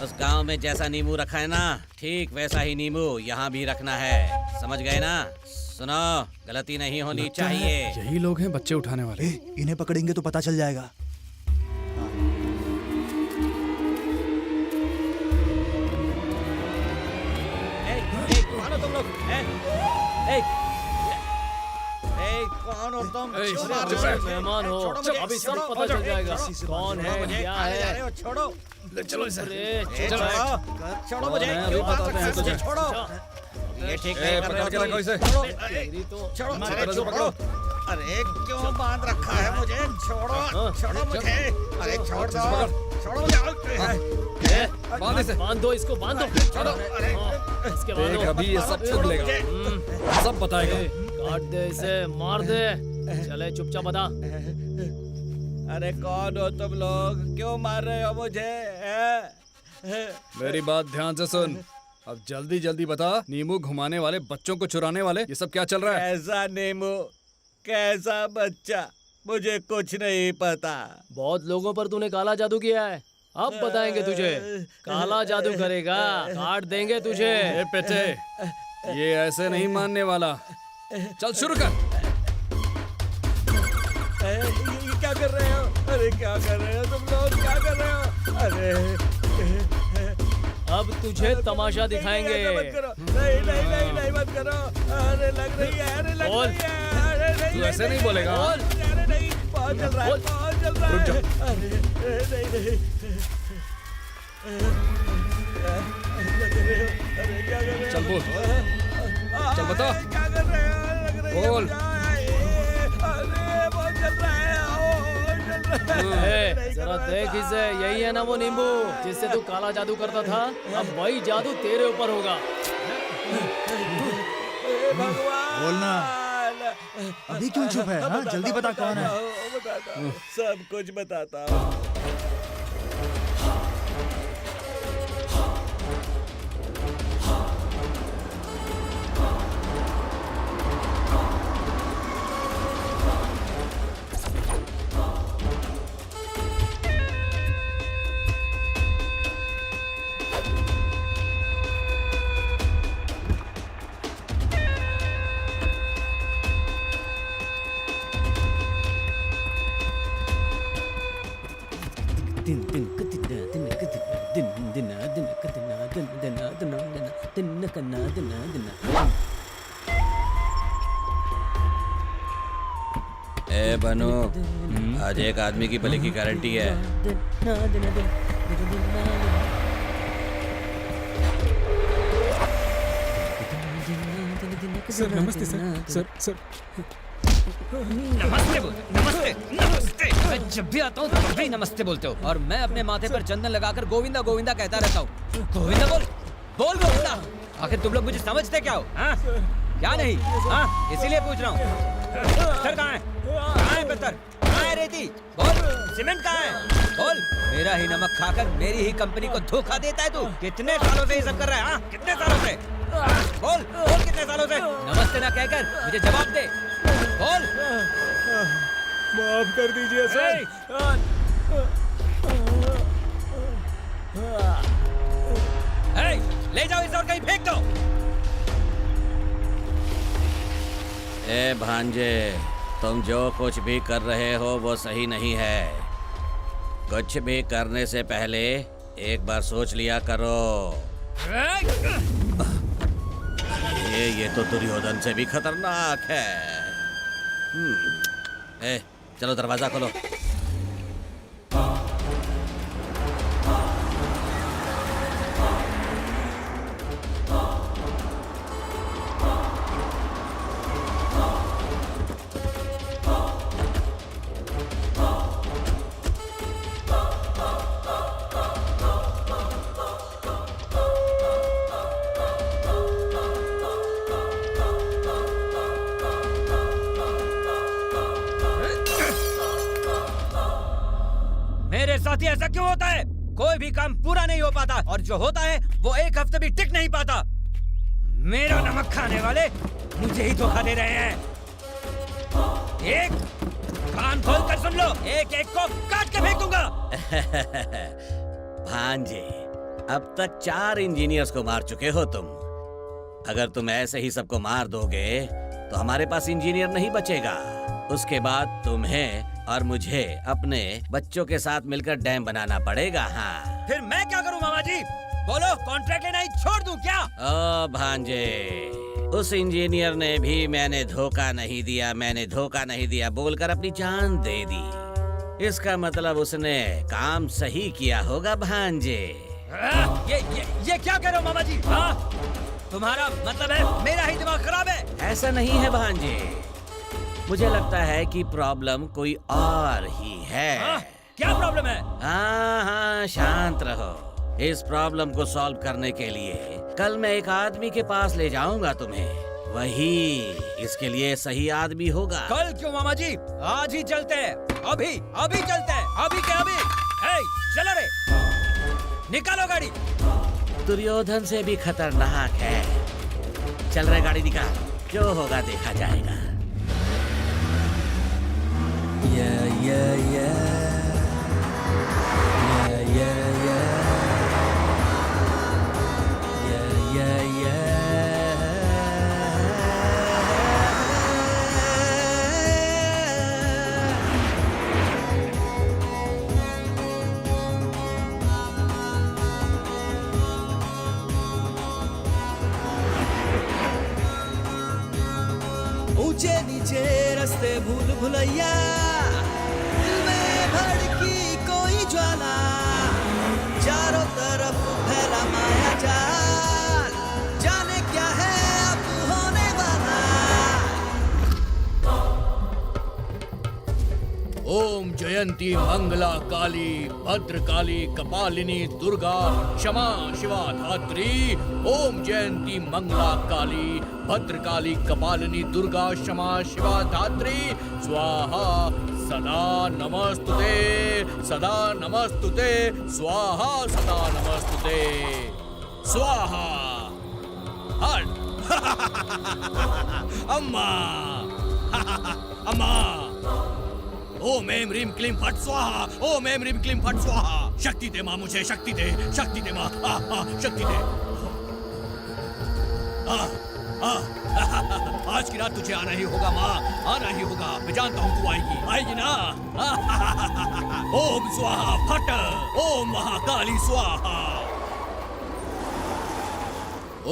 उस गांव में जैसा नींबू रखा है ना, ठीक वैसा ही नींबू यहाँ भी रखना है। समझ गए ना? सुनो, गलती नहीं होनी चाहिए। यही लोग हैं बच्चे उठाने वाले। इन्हें पकड़ेंगे तो पता चल जाएगा। कौन हो तुम लोग? कौन हो तुम? मेहमान हो, अभी सब पता चल जाएगा कौन है क्या है। छोड़ो, चलो इसे। छोड़ो मुझे। क्यों बताते हैं तुझे? छोड़ो, ये ठीक नहीं कर रहे हो। इसे। छोड़ो। अरे क्यों बांध रखा है मुझे? छोड़ो मुझे। अरे छोड़ दो, छोड़ो मुझे। बांध इसे। बांध दो इसको, बांध दो। इसके देख अभी ये सब छुप लेगा, सब बताएगा। काट दे इसे, मार दे। चले चुपचाप बता। अरे कौन हो तुम लोग, क्यों मार रहे हो मुझे? मेरी बात ध्यान से सुन, अब जल्दी जल्दी बता। नींबू घुमाने वाले, बच्चों को चुराने वाले, ये सब क्या चल रहा है? कैसा नींबू, कैसा बच्चा, मुझे कुछ नहीं पता। बहुत लोगों पर तूने काला जादू किया है, अब बताएंगे तुझे। काला जादू करेगा, काट देंगे तुझे। ए बेटे, ये ऐसे नहीं मानने वाला। चल शुरू कर। ये क्या कर रहे हो? अरे क्या कर रहे हो तुम लोग, क्या कर रहे हो? अरे अब तुझे तमाशा दिखाएंगे। मत करो, नहीं नहीं नहीं नहीं मत करो। अरे लग रही है, अरे लग रही है। अरे नहीं, तू ऐसे नहीं बोलेगा। अरे नहीं, बहुत चल रहा है, बहुत चल रहा है। अरे नहीं नहीं, अरे क्या कर रहे हो? चल बोल, चल बता। क्या कर रहे हो? बोल। अरे बहुत चल रहा है, जरा देख इसे, यही है ना वो नींबू जिससे तू काला जादू करता था? अब वही जादू तेरे ऊपर होगा। बोलना, अभी क्यों चुप है? हाँ, जल्दी बता कौन है? बताता हूँ, सब कुछ बताता हूँ। ए बनू, आज एक आदमी की भले की गारंटी है। सर नमस्ते सर। सर नमस्ते बोल, नमस्ते नमस्ते। मैं जब भी आता हूँ तब भी नमस्ते बोलते हो, और मैं अपने माथे पर चंदन लगाकर गोविंदा गोविंदा कहता रहता हूँ। गोविंदा बोल, बोल गोविंदा। आखिर तुम लोग मुझे समझते क्या हो? हाँ क्या नहीं? हाँ इसीलिए पूछ रहा हूँ। पत्थर कहाँ है? कहाँ है पत्थर? कहाँ है रेती? बोल। सीमेंट कहाँ है? बोल। मेरा ही नमक खाकर मेरी ही कंपनी को धोखा देता है तू। कितने सालों से ये सब कर रहा है? हाँ कितने सालों से? बोल बोल, कितने सालों से? नमस्ते ना कहकर मुझे जवाब दे, बोल। माफ कर दीजिए सर। ले जाओ इसे और कहीं फेंक दो। ए भांजे, तुम जो कुछ भी कर रहे हो वो सही नहीं है। कुछ भी करने से पहले एक बार सोच लिया करो। ये तो दुर्योधन से भी खतरनाक है। ए, चलो दरवाजा खोलो। मेरे साथ ही ऐसा क्यों होता है? कोई भी काम पूरा नहीं हो पाता, और जो होता है वो एक हफ्ते भी टिक नहीं पाता। मेरा नमक खाने वाले मुझे ही धोखा दे रहे हैं। एक कान खोल कर सुन लो, एक एक को काट के फेंक दूंगा। भांजे, अब तक 4 इंजीनियर्स को मार चुके हो तुम। अगर तुम ऐसे ही सबको मार दोगे तो हमारे पास इंजीनियर नहीं बचेगा। उसके बाद तुम्हें और मुझे अपने बच्चों के साथ मिलकर डैम बनाना पड़ेगा। हाँ, फिर मैं क्या करूं मामा जी? बोलो, कॉन्ट्रैक्ट लेना ही छोड़ दूं क्या? ओ भांजे, उस इंजीनियर ने भी मैंने धोखा नहीं दिया बोलकर अपनी जान दे दी। इसका मतलब उसने काम सही किया होगा भांजे। ये क्या कह रहे हो मामा जी? हाँ? तुम्हारा मतलब है मेरा ही दिमाग खराब है? ऐसा नहीं है भांजे, मुझे लगता है कि प्रॉब्लम कोई और ही है। क्या प्रॉब्लम है? हाँ शांत रहो। इस प्रॉब्लम को सॉल्व करने के लिए कल मैं एक आदमी के पास ले जाऊंगा तुम्हें। वही इसके लिए सही आदमी होगा। कल क्यों मामा जी, आज ही चलते हैं। अभी अभी चलते हैं, अभी क्या अभी। हे, चलो रे, निकालो गाड़ी। दुर्योधन से भी खतरनाक है। चल रहे, गाड़ी निकाल, जो होगा देखा जाएगा। ऊंचे नीचे रास्ते भूल भुलैया, दिल में भड़की कोई ज्वाला, चारों तरफ फैला माया जाल, जाने क्या है अब होने वाला। ओम जयंती मंगला काली भद्रकाली कपालिनी दुर्गा क्षमा शिवा धात्री। ओम जयंती मंगला काली भद्रकाली कपालिनी दुर्गा क्षमा शिवा धात्री। स्वाहा सदा नमस्तुते, सदा नमस्तुते, स्वाहा सदा नमस्तुते, स्वाहा। हट। अम्मा अम्मा। ओम ऐं ह्रीं क्लीं फट् स्वाहा, ओम ऐं ह्रीं क्लीं फट् स्वाहा। शक्ति दे माँ, मुझे शक्ति दे, शक्ति दे माँ, शक्ति दे। आज की रात तुझे आना ही होगा माँ, आना ही होगा। मैं जानता हूँ तू आएगी, आएगी ना। ओम स्वाहा फट, ओम महाकाली स्वाहा।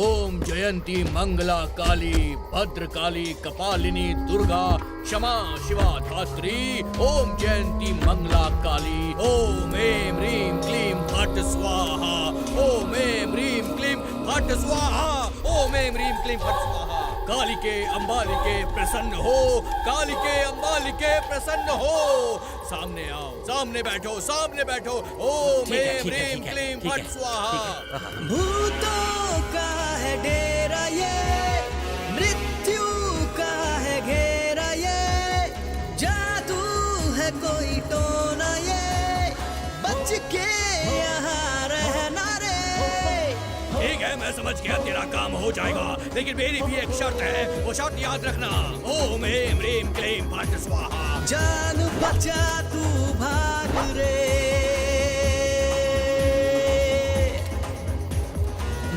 ओम जयंती मंगला काली भद्रकाली कपालिनी दुर्गा क्षमा शिवा धात्री। ओम जयंती मंगला काली। ओम ऐं ह्रीं क्लीं फट् स्वाहा, ओम ऐं ह्रीं क्लीं फट् स्वाहा, ओम ऐं ह्रीं क्लीं फट् स्वाहा। कालिके अंबालिके प्रसन्न हो, कालिके अंबालिके प्रसन्न हो। सामने आओ, सामने बैठो, सामने बैठो। ओम ऐं ह्रीं क्लीं फट् स्वाहा। भूतों का है डेरा ये, मृत्यु का है घेरा ये, जादू है कोई टोना ये, बच के यहाँ रहना रे। ठीक है, मैं समझ गया, तेरा काम हो जाएगा, लेकिन मेरी भी एक शर्त है, वो शर्त याद रखना। ओम ऐं ह्रीं क्लीं फट् स्वाहा। जान बचा तू भाग रे,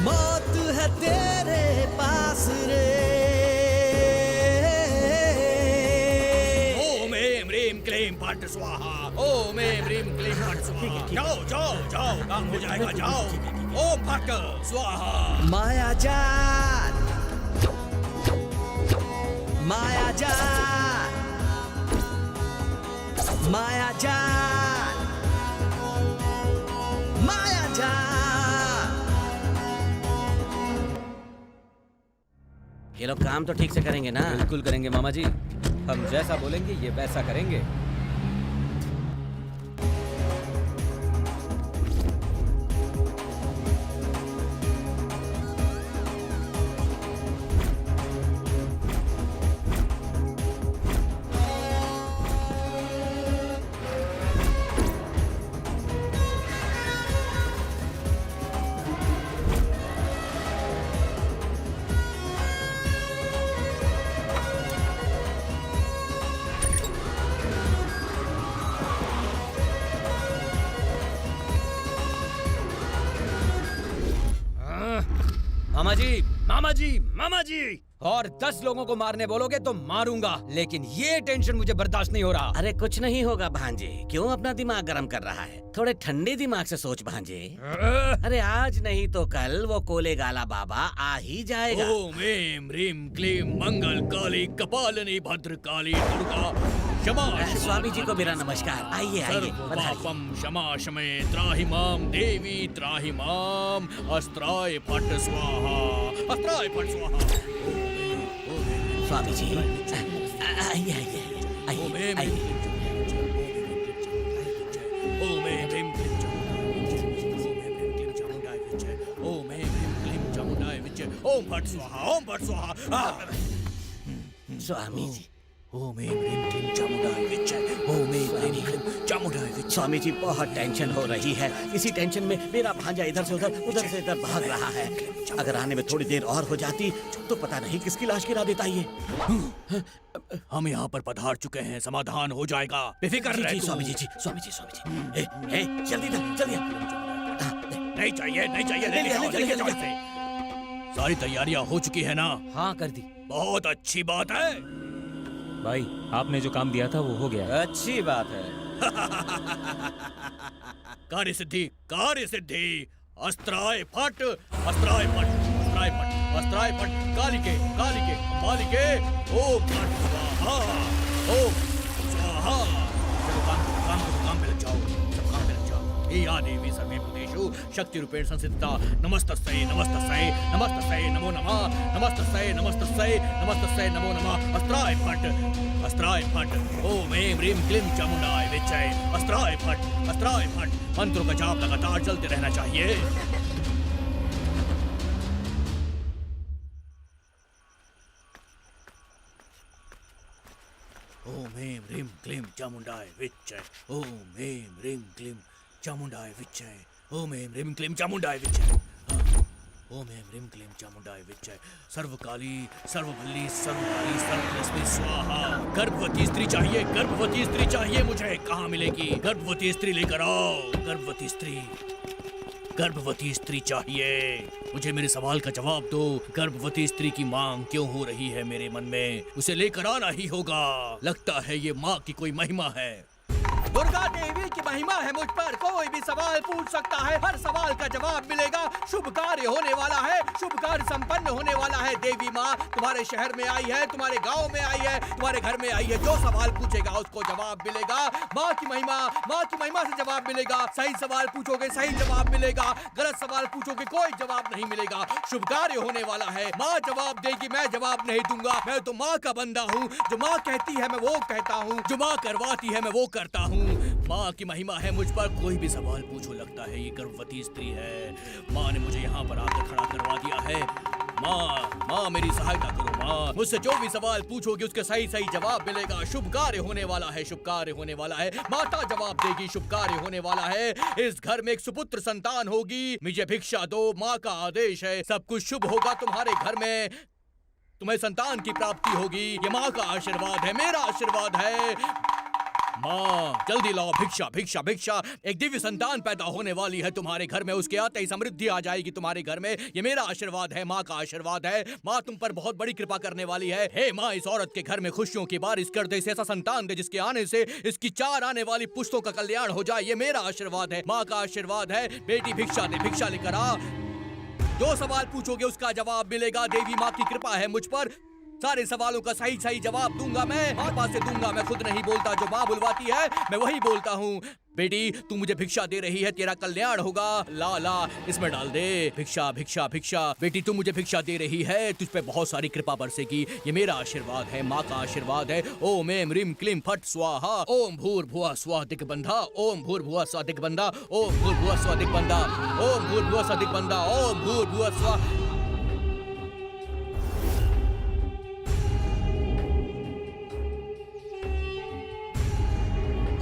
मौत है तेरे पास रे। ओम ऐं ह्रीं क्लीं फट् स्वाहा, ओम ऐं ह्रीं क्लीं फट् स्वाहा। जाओ जाओ जाओ, काम हो जाएगा, जाओ। ओम फट् स्वाहा। माया जाल, माया जाल, माया जाल, माया जाल। ये लोग काम तो ठीक से करेंगे ना? बिल्कुल करेंगे मामा जी, हम जैसा बोलेंगे ये वैसा करेंगे। मामा जी, मामा जी, मामा जी। और 10 लोगों को मारने बोलोगे तो मारूंगा, लेकिन ये टेंशन मुझे बर्दाश्त नहीं हो रहा। अरे कुछ नहीं होगा भांजे, क्यों अपना दिमाग गर्म कर रहा है? थोड़े ठंडे दिमाग से सोच भांजे। अरे आज नहीं तो कल वो कोले गाला बाबा आ ही जाएगा। ओम ऐं ह्रीं क्लीं मंगल काली कपालिनी भद्रकाली दुर्गा क्षमा। स्वामी जी को मेरा नमस्कार। आइए आइए, पापम क्षमा शमे त्राहि माम देवी त्राहि माम। अस्त्राय फट् स्वाहा, अस्त्राय फट् स्वाहा। स्वामी जी आइए आइए आइए। ओम ऐं ह्रीं ओम फट स्वाहा, ओम फट स्वाहा। स्वामी जी, ओम ऐं ह्रीं क्लीं चामुंडाय विच्चय, ओम ऐं ह्रीं क्लीं चामुंडाय विच्चय। स्वामी जी बहुत टेंशन हो रही है। इसी टेंशन में मेरा भांजा इधर से उधर से इधर भाग रहा है। अगर आने में थोड़ी देर और हो जाती तो पता नहीं किसकी लाश गिरा देता ये। हम यहाँ पर पधार चुके हैं, समाधान हो जाएगा, बेफिक्र रहे तू। स्वामी जी, स्वामी जी, स्वामी जी। ए, जल्दी जल्दी। नहीं चाहिए, नहीं चाहिए, लेके जाओ इसे। सारी तैयारियां हो चुकी है ना? हाँ कर दी। बहुत अच्छी बात है भाई, आपने जो काम दिया था वो हो गया। अच्छी बात है। कार्य सिद्धि, कार्य सिद्धि। अस्त्राय फट, अस्त्राय फट, अस्त्राय फट, अस्त्राय फट। कालिके, कालिके, मालिके। ओम फट स्वाहा, ओम स्वाहा। चलो काम पे लग जाओ, सब काम पे लग जाओ। हे या देवी सर्वे भूतेषु शक्ति रूपेण संस्थिता। नमस्तस्यै, नमस्तस्यै, नमस्तस्यै नमो नमः, नमस्तस्यै, नमस्तस्यै, नमस्तस्यै नमो नमः। अस्त्राय फट, अस्त्राय फट। ओम ऐं ह्रीं क्लीं चामुंडाय विच्चय। अस्त्राय फट, अस्त्राय फट। मंत्रों का जाप लगातार चलते रहना चाहिए। ओम ऐं ह्रीं क्लीं चामुंडाय विच्चय, ओम ऐं ह्रीं क्लीं चामुंडाय विच्चय, ओम ऐं ह्रीं क्लीं चामुंडाय विच्चय, ओम ऐं ह्रीं क्लीं चामुंडाय विच्चय। सर्वकाली, सर्वभल्ली, सर्वकाली, सर्वलक्ष्मी स्वाहा। गर्भवती स्त्री चाहिए, गर्भवती स्त्री चाहिए मुझे। कहाँ मिलेगी? गर्भवती स्त्री लेकर आओ, गर्भवती स्त्री, गर्भवती स्त्री चाहिए मुझे। मेरे सवाल का जवाब दो। गर्भवती स्त्री की मांग क्यों हो रही है मेरे मन में? उसे लेकर आना ही होगा। लगता है ये माँ की कोई महिमा है। दुर्गा देवी की महिमा है मुझ पर। कोई भी सवाल पूछ सकता है, हर सवाल का जवाब मिलेगा। शुभ कार्य होने वाला है, शुभ कार्य संपन्न होने वाला है। देवी माँ तुम्हारे शहर में आई है, तुम्हारे गांव में आई है, तुम्हारे घर में आई है। जो सवाल पूछेगा उसको जवाब मिलेगा। माँ की महिमा से जवाब मिलेगा। सही सवाल पूछोगे सही जवाब मिलेगा, गलत सवाल पूछोगे कोई जवाब नहीं मिलेगा। शुभ कार्य होने वाला है। माँ जवाब देगी, मैं जवाब नहीं दूंगा। मैं तो माँ का बंदा हूँ। जो माँ कहती है मैं वो कहता हूँ, जो माँ करवाती है मैं वो करता हूँ। माँ की महिमा है मुझ पर। कोई भी सवाल पूछो, लगता है ये गर्भवती स्त्री है। माँ ने मुझे यहाँ पर आकर खड़ा करवा दिया है। माँ मेरी सहायता करो। माँ मुझसे जो भी सवाल पूछोगे उसके सही सही जवाब मिलेगा। शुभ कार्य होने वाला है, शुभ कार्य होने वाला है। माता जवाब देगी, शुभ कार्य होने वाला है। इस घर में एक सुपुत्र संतान होगी। मुझे भिक्षा दो, माँ का आदेश है। सब कुछ शुभ होगा तुम्हारे घर में। तुम्हें संतान की प्राप्ति होगी। ये माँ का आशीर्वाद है, मेरा आशीर्वाद है। माँ जल्दी लाओ भिक्षा, भिक्षा, भिक्षा। एक दिव्य संतान पैदा होने वाली है तुम्हारे घर में। उसके आते ही समृद्धि आ जाएगी तुम्हारे घर में। ये मेरा आशीर्वाद है, माँ का आशीर्वाद है। माँ तुम पर बहुत बड़ी कृपा करने वाली है। हे माँ, इस औरत के घर में खुशियों की बारिश कर दे। ऐसा संतान दे जिसके आने से इसकी 4 आने वाली पुश्तों का कल्याण हो जाए। ये मेरा आशीर्वाद है, माँ का आशीर्वाद है। बेटी भिक्षा दे, भिक्षा लेकर आ। जो सवाल पूछोगे उसका जवाब मिलेगा। देवी माँ की कृपा है मुझ पर। सारे सवालों का सही सही जवाब दूंगा मैं। माँ पास से दूंगा। मैं खुद नहीं बोलता, जो माँ बुलवाती है मैं वही बोलता हूँ। बेटी तू मुझे भिक्षा दे रही है, तेरा कल्याण होगा। ला ला इसमें डाल दे। भिक्षा, भिक्षा, भिक्षा। बेटी तू मुझे भिक्षा दे रही है, तुझ पे बहुत सारी कृपा बरसेगी। ये मेरा आशीर्वाद है, माँ का आशीर्वाद है। ओम ऐं ह्रीं क्लीं फट स्वाहा। ओम भूर्भुवः स्वः दिग्बन्धा। ओम भूर्भुवः स्वः दिग्बन्धा। ओम भूर्भुवः स्वः दिग्बन्धा। ओम भूर्भुवः स्वः दिग्बन्धा। ओम भूर्भुवः स्वः।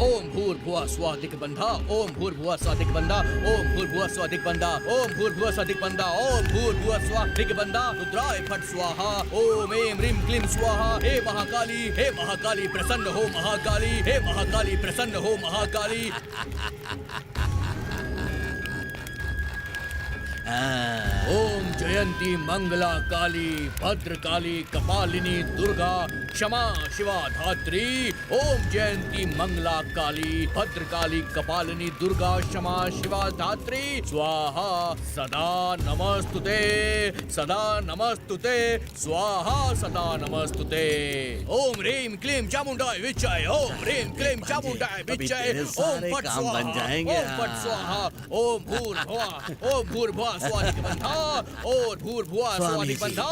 ओम भूर्भुवः स्वः दिग्बन्धा। ओम भूर्भुवः स्वः दिग्बन्धा। ओम भूर्भुवः स्वः दिग्बन्धा। ओम भूर्भुवः स्वः दिग्बन्धा। ओम भूर्भुवः स्वः दिग्बन्धा। रुद्राय फट स्वाहा। ओम ऐं ह्रीं क्लीं स्वाहा। हे महाकाली, हे महाकाली प्रसन्न हो महाकाली। हे महाकाली प्रसन्न हो महाकाली। ओम जयंती मंगला काली भद्रकाली कपालिनी दुर्गा क्षमा शिवा धात्री। ओम जयंती मंगला काली भद्रकाली कपालिनी दुर्गा क्षमा शिवा धात्री। स्वाहा सदा नमस्तुते, सदा नमस्तुते। स्वाहा सदा नमस्तुते। ओम ह्रीं क्लीं चामुंडाय विच्चय। ओम ह्रीं क्लीं चामुंडाय विच्चय। ओम फट स्वाहा। ओम फट स्वाहा। ओम भूर्भुवः। ओम भूर्भुवः स्वः दिग्बन्धा। ओम भूर्भुवः स्वः दिग्बन्धा।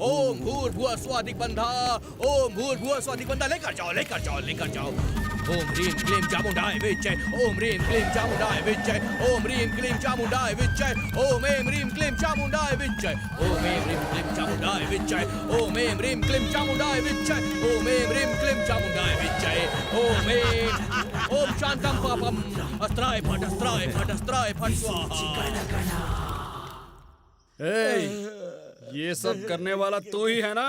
ओम भूर्भुवः स्वः दिग्बन्धा। ओम भूर्भुवः स्वः दिग्बन्धा। लेकर जाओ, लेकर जाओ, लेकर जाओ। ओम ह्रीं क्लीं चामुंडाय विच्चे ओम ह्रीं क्लीं चामुंडाय विच्चे ओम ह्रीं क्लीं चामुंडाय विच्चे ओम ऐं ह्रीं क्लीं चामुंडाय विच्चे ओम ऐं ह्रीं क्लीं चामुंडाय विच्चे ओम ऐं ह्रीं क्लीं चामुंडाय विच्चे ओम ऐं ह्रीं क्लीं चामुंडाय विच्चे ओम ऐं ओम शांतं पापम अस्त्राय फट स्वाहा। ये सब करने वाला तू ही है ना?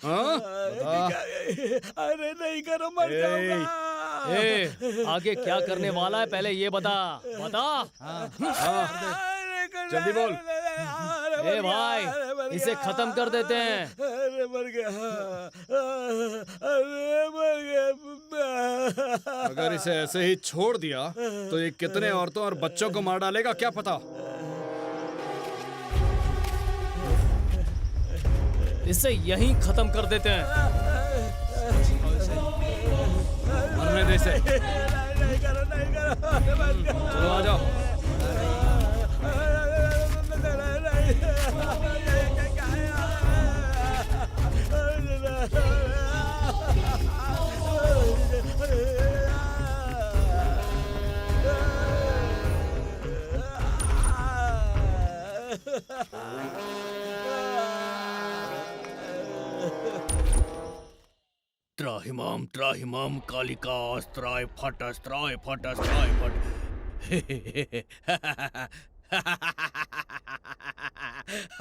हाँ? अरे नहीं करो, मर जाऊंगा। आगे क्या करने वाला है पहले ये बता। जल्दी बोल। ए भाई, इसे खत्म कर देते हैं। अरे मर गया। अगर इसे ऐसे ही छोड़ दिया तो ये कितने औरतों और बच्चों को मार डालेगा क्या पता। इसे यहीं खत्म कर देते हैं। मरने दे इसे। चलो आ जाओ। त्राहिमाम कालिका अस्त्राय फट अस्त्राय फट।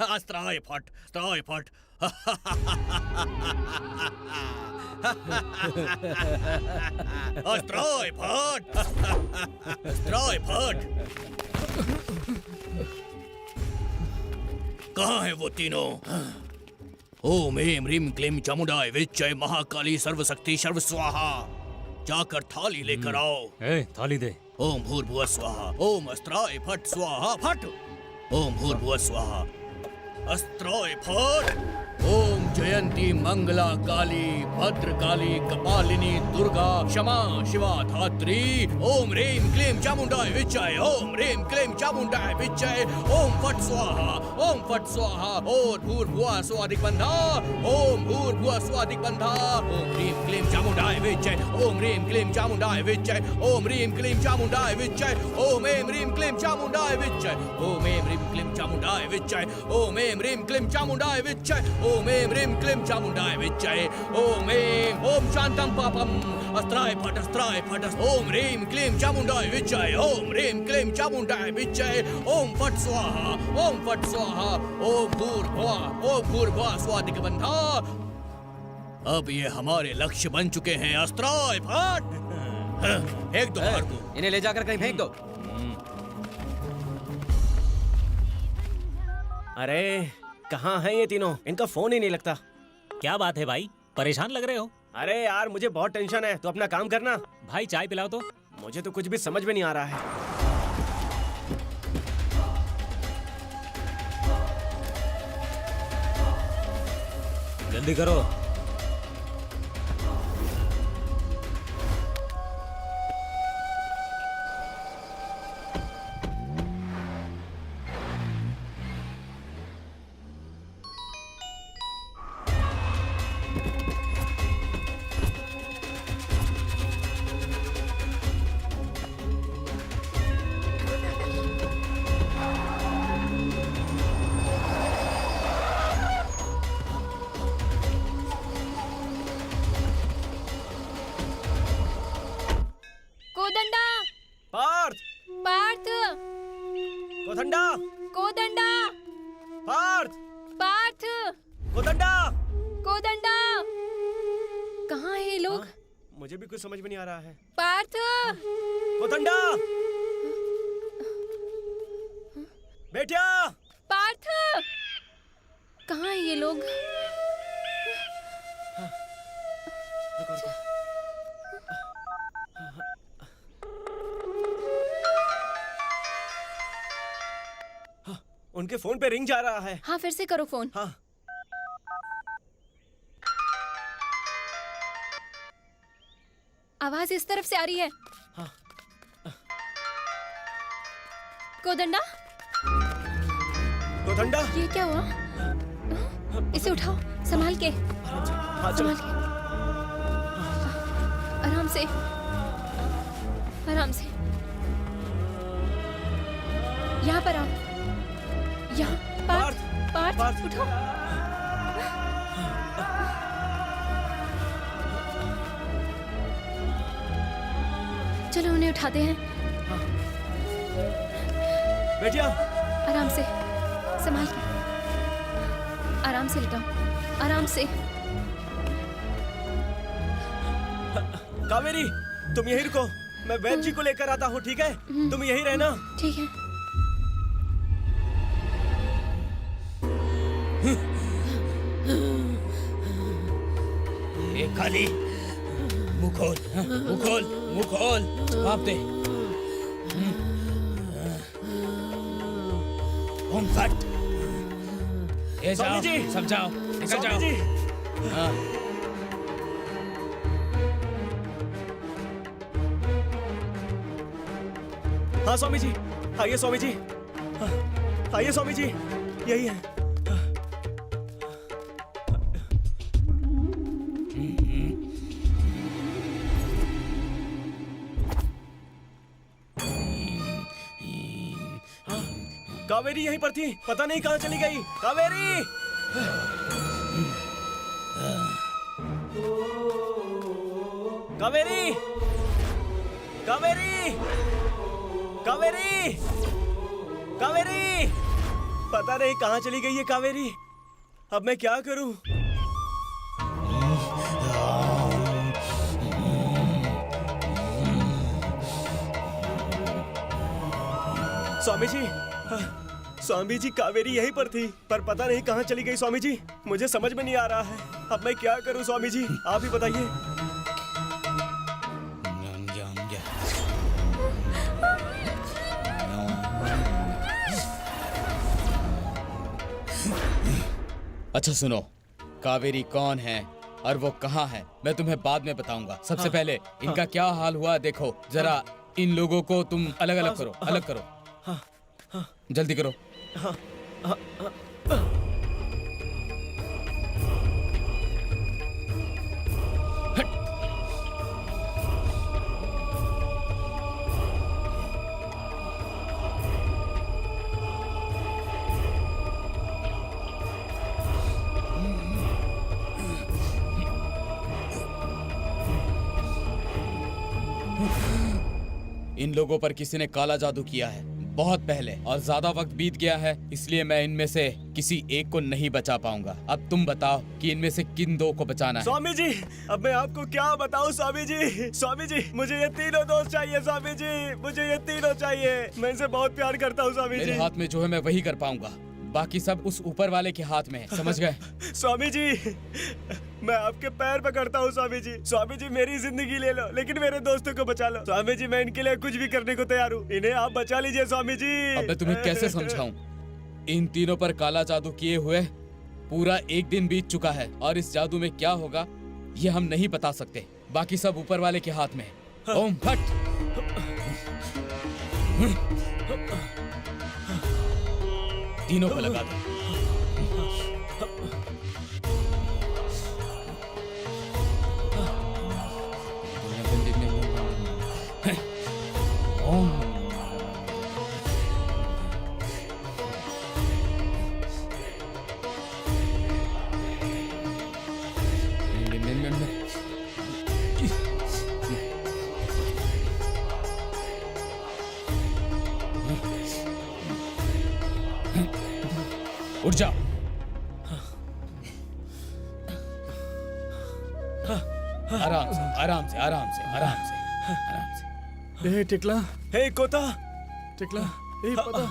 अस्त्राय फट अस्त्राय फट। कहाँ है वो तीनों? ओम ऐं ह्रीं क्लीं चामुंडाय विच्चे महाकाली सर्वशक्ति सर्व स्वाहा। जाकर थाली लेकर आओ। थाली दे। ओम भूर्भुवः स्वाहा ओम अस्त्राय फट स्वाहा फट। ओम भूर्भुवः स्वाहा अस्त्राय फट। ओम जयंती मंगला काली भद्रकाली कपालिनी दुर्गा क्षमा शिवा धात्री। ओम ह्रीं क्लीं चामुंडाय विच्चे ओम ह्रीं क्लीं चामुंडाय विच्चे ओम फट स्वाहा ओम भूर्भुवः स्वादिक बंधा ओम भूर्भुवः स्वादिक बंधा। ओम ह्रीं क्लीं चामुंडाय विच्चे ओम ह्रीं क्लीं चामुंडाय विच्चे ओम ह्रीं क्लीं चामुंडाय विच्चे ओम ऐं ह्रीं क्लीं चामुंडाय विच्चे ओम ऐं ह्रीं क्लीं चामुंडाय विच्चे ओम ऐं ह्रीं क्लीं चामुंडाय विच्चे ओम ऐं ह्रीं क्लीं चामुंडाय विच्चे ओम ऐं ओम शांतं पापम अस्त्राय फट ओम ह्रीं क्लीं चामुंडाय विच्चे ओम ह्रीं क्लीं चामुंडाय विच्चे ओम फट स्वाहा ओम भूर्भुवः स्वादिक बंधा। अब ये हमारे लक्ष्य बन चुके हैं। अस्त्राय फट। फेंक दो बाहर को। इन्हें ले जाकर कहीं फेंक दो। अरे कहाँ हैं ये तीनों? इनका फोन ही नहीं लगता। क्या बात है भाई, परेशान लग रहे हो? अरे यार मुझे बहुत टेंशन है, तो अपना काम करना। भाई चाय पिलाओ तो। मुझे तो कुछ भी समझ में नहीं आ रहा है। जल्दी करो। मुझे भी कुछ समझ में नहीं आ रहा है। पार्थ! कोदंडा! बेटिया! पार्थ! कहाँ हैं ये लोग? उनके फोन पे रिंग जा रहा है। हाँ, फिर से करो फोन। हाँ। आवाज इस तरफ से आ रही है। हाँ। कोदंडा? कोदंडा? ये क्या हुआ? इसे उठाओ, संभाल के। संभाल के। आराम से, आराम से। यहाँ पर आओ, यहाँ। पार्थ, उठो। चलो उन्हें उठाते हैं। बेटिया, आराम से, संभाल के, आराम से लेटाओ, आराम से। कावेरी, तुम यहीं रुको, मैं वैद्य जी को लेकर आता हूँ, ठीक है? तुम यहीं रहना। ठीक है। ए काली, मुंह खोल, मुंह खोल, मुंह खोल, आप दे। ओम फट। ए जाओ, स्वामी जी, सब जाओ, निकल जाओ। जी। हाँ। हाँ स्वामी जी, आइए स्वामी जी, आइए स्वामी जी, यही है। कावेरी यहीं पर थी, पता नहीं कहाँ चली गई। कावेरी, कावेरी, कावेरी, कावेरी, कावेरी, पता नहीं कहाँ चली गई है कावेरी। अब मैं क्या करूं? स्वामी जी, स्वामी जी, कावेरी यहीं पर थी, पर पता नहीं कहाँ चली गई स्वामी जी। मुझे समझ में नहीं आ रहा है, अब मैं क्या करूं स्वामी जी, आप ही बताइए। अच्छा सुनो, कावेरी कौन है और वो कहाँ है, मैं तुम्हें बाद में बताऊंगा। सबसे पहले इनका क्या हाल हुआ देखो जरा। इन लोगों को तुम अलग अलग करो, अलग करो, जल्दी करो। इन लोगों पर किसी ने काला जादू किया है बहुत पहले, और ज्यादा वक्त बीत गया है, इसलिए मैं इनमें से किसी एक को नहीं बचा पाऊंगा। अब तुम बताओ कि इनमें से किन दो को बचाना है। स्वामी जी, अब मैं आपको क्या बताऊं स्वामी जी। स्वामी जी, मुझे ये तीनों दोस्त चाहिए स्वामी जी, मुझे ये तीनों चाहिए। मैं इनसे बहुत प्यार करता हूँ स्वामी जी। मेरे हाथ में जो है मैं वही कर पाऊंगा, बाकी सब उस ऊपर वाले के हाथ में है, समझ गए? स्वामी जी, मैं आपके पैर पकड़ता हूँ स्वामी जी। स्वामी जी, मेरी जिंदगी ले लो, लेकिन मेरे दोस्तों को बचा लो। स्वामी जी, मैं इनके लिए कुछ भी करने को तैयार हूँ, इन्हें आप बचा लीजिए स्वामी जी। अब मैं तुम्हें कैसे समझाऊं? इन तीनों पर काला जादू किए हुए पूरा एक दिन बीत चुका है, और इस जादू में क्या होगा ये हम नहीं बता सकते। बाकी सब ऊपर वाले के हाथ में है। ओम फट। तीनों को लगा दो। उठ जाओ। आराम से, आराम से, आराम से, आराम से, आराम से। ए टिकला, हे कोता, टिकला, ए पता,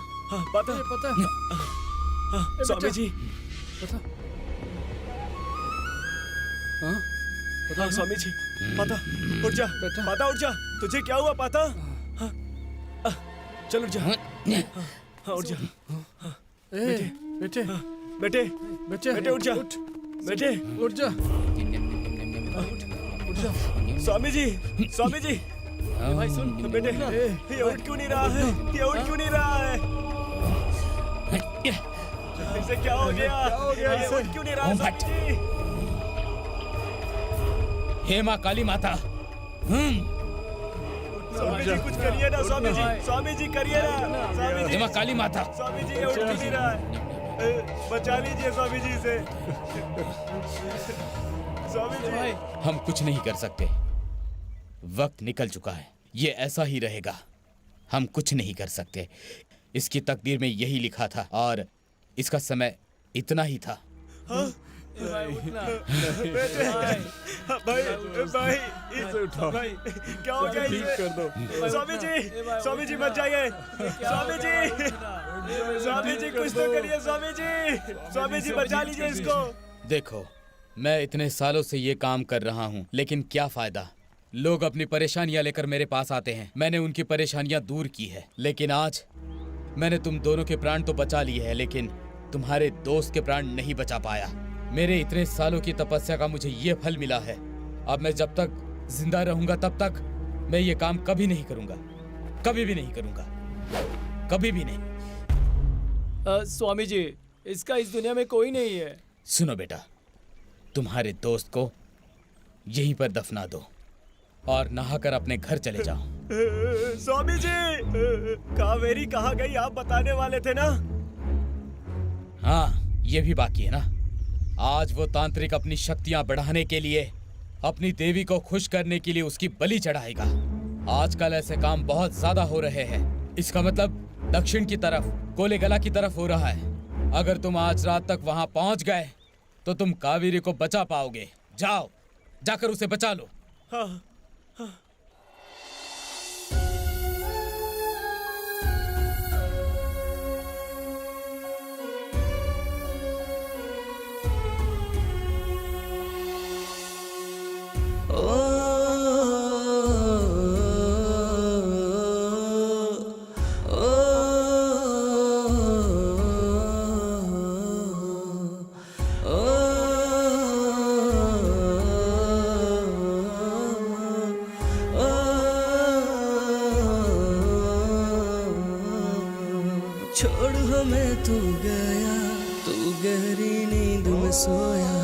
पता, पता। स्वामी जी, पता, हाँ, पता स्वामी जी, पता, उठ जा, पता उठ जा। तुझे क्या हुआ पता? चल उठ जा, हाँ उठ जा। बेटे, बेटे, बेटे, बेटे, बेटे उठ जा, बेटे उठ जा, उठ जा। स्वामी जी, स्वामी जी, भाई सुन, बेटे, ये उठ क्यों नहीं रहा है? ये उठ क्यों नहीं रहा है? इसे क्या हो गया? ये उठ क्यों नहीं रहा है स्वामी जी? हे माँ काली माता, स्वामी जी कुछ करिए ना, स्वामी जी करिए ना, स्वामी जी। माँ काली माता, स्वामी जी ये उठ भी नहीं रहा है, बचा लीजिए स्वामी जी से। स्वामी जी हम कुछ नहीं कर सकते, वक्त निकल चुका है, ये ऐसा ही रहेगा। हम कुछ नहीं कर सकते, इसकी तकदीर में यही लिखा था और इसका समय इतना ही था। हाँ? भाई क्या हो गया इसे? कर दो। स्वामी जी मत जाइए, स्वामी जी कुछ तो करिए, स्वामी जी बचा लीजिए इसको। देखो, मैं इतने सालों से ये काम कर रहा हूँ, लेकिन क्या फायदा। लोग अपनी परेशानियां लेकर मेरे पास आते हैं, मैंने उनकी परेशानियां दूर की है, लेकिन आज मैंने तुम दोनों के प्राण तो बचा लिए हैं, लेकिन तुम्हारे दोस्त के प्राण नहीं बचा पाया। मेरे इतने सालों की तपस्या का मुझे ये फल मिला है। अब मैं जब तक जिंदा रहूंगा तब तक मैं ये काम कभी नहीं करूंगा, कभी भी नहीं करूंगा, कभी भी नहीं। स्वामी जी, इसका इस दुनिया में कोई नहीं है। सुनो बेटा, तुम्हारे दोस्त को यहीं पर दफना दो और नहाकर अपने घर चले जाओ। स्वामी जी, कावेरी कहाँ गई आप बताने वाले थे ना? हाँ, ये भी बाकी है ना। आज वो तांत्रिक अपनी शक्तियां बढ़ाने के लिए, अपनी देवी को खुश करने के लिए उसकी बलि चढ़ाएगा। आजकल ऐसे काम बहुत ज्यादा हो रहे हैं। इसका मतलब दक्षिण की तरफ, कोलेगला की तरफ हो रहा है। अगर तुम आज रात तक वहां पहुंच गए तो तुम कावेरी को बचा पाओगे। जाओ, जाकर उसे बचा लो। हाँ, हाँ। छोड़ हमें तू गया, तू गहरी नींद में सोया।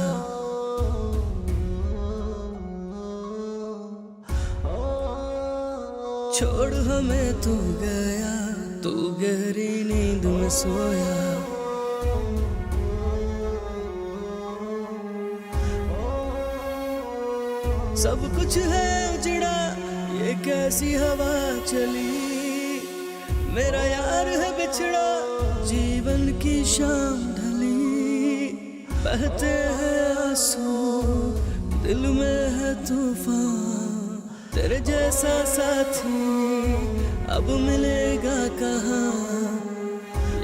छोड़ हमें तू गया, तू गहरी नींद में सोया। सब कुछ है उजड़ा, ये कैसी हवा चली। मेरा यार है बिछड़ा, जीवन की शाम ढली। बहते हैं आंसू, दिल में है तूफान। तेरे जैसा साथी अब मिलेगा कहाँ?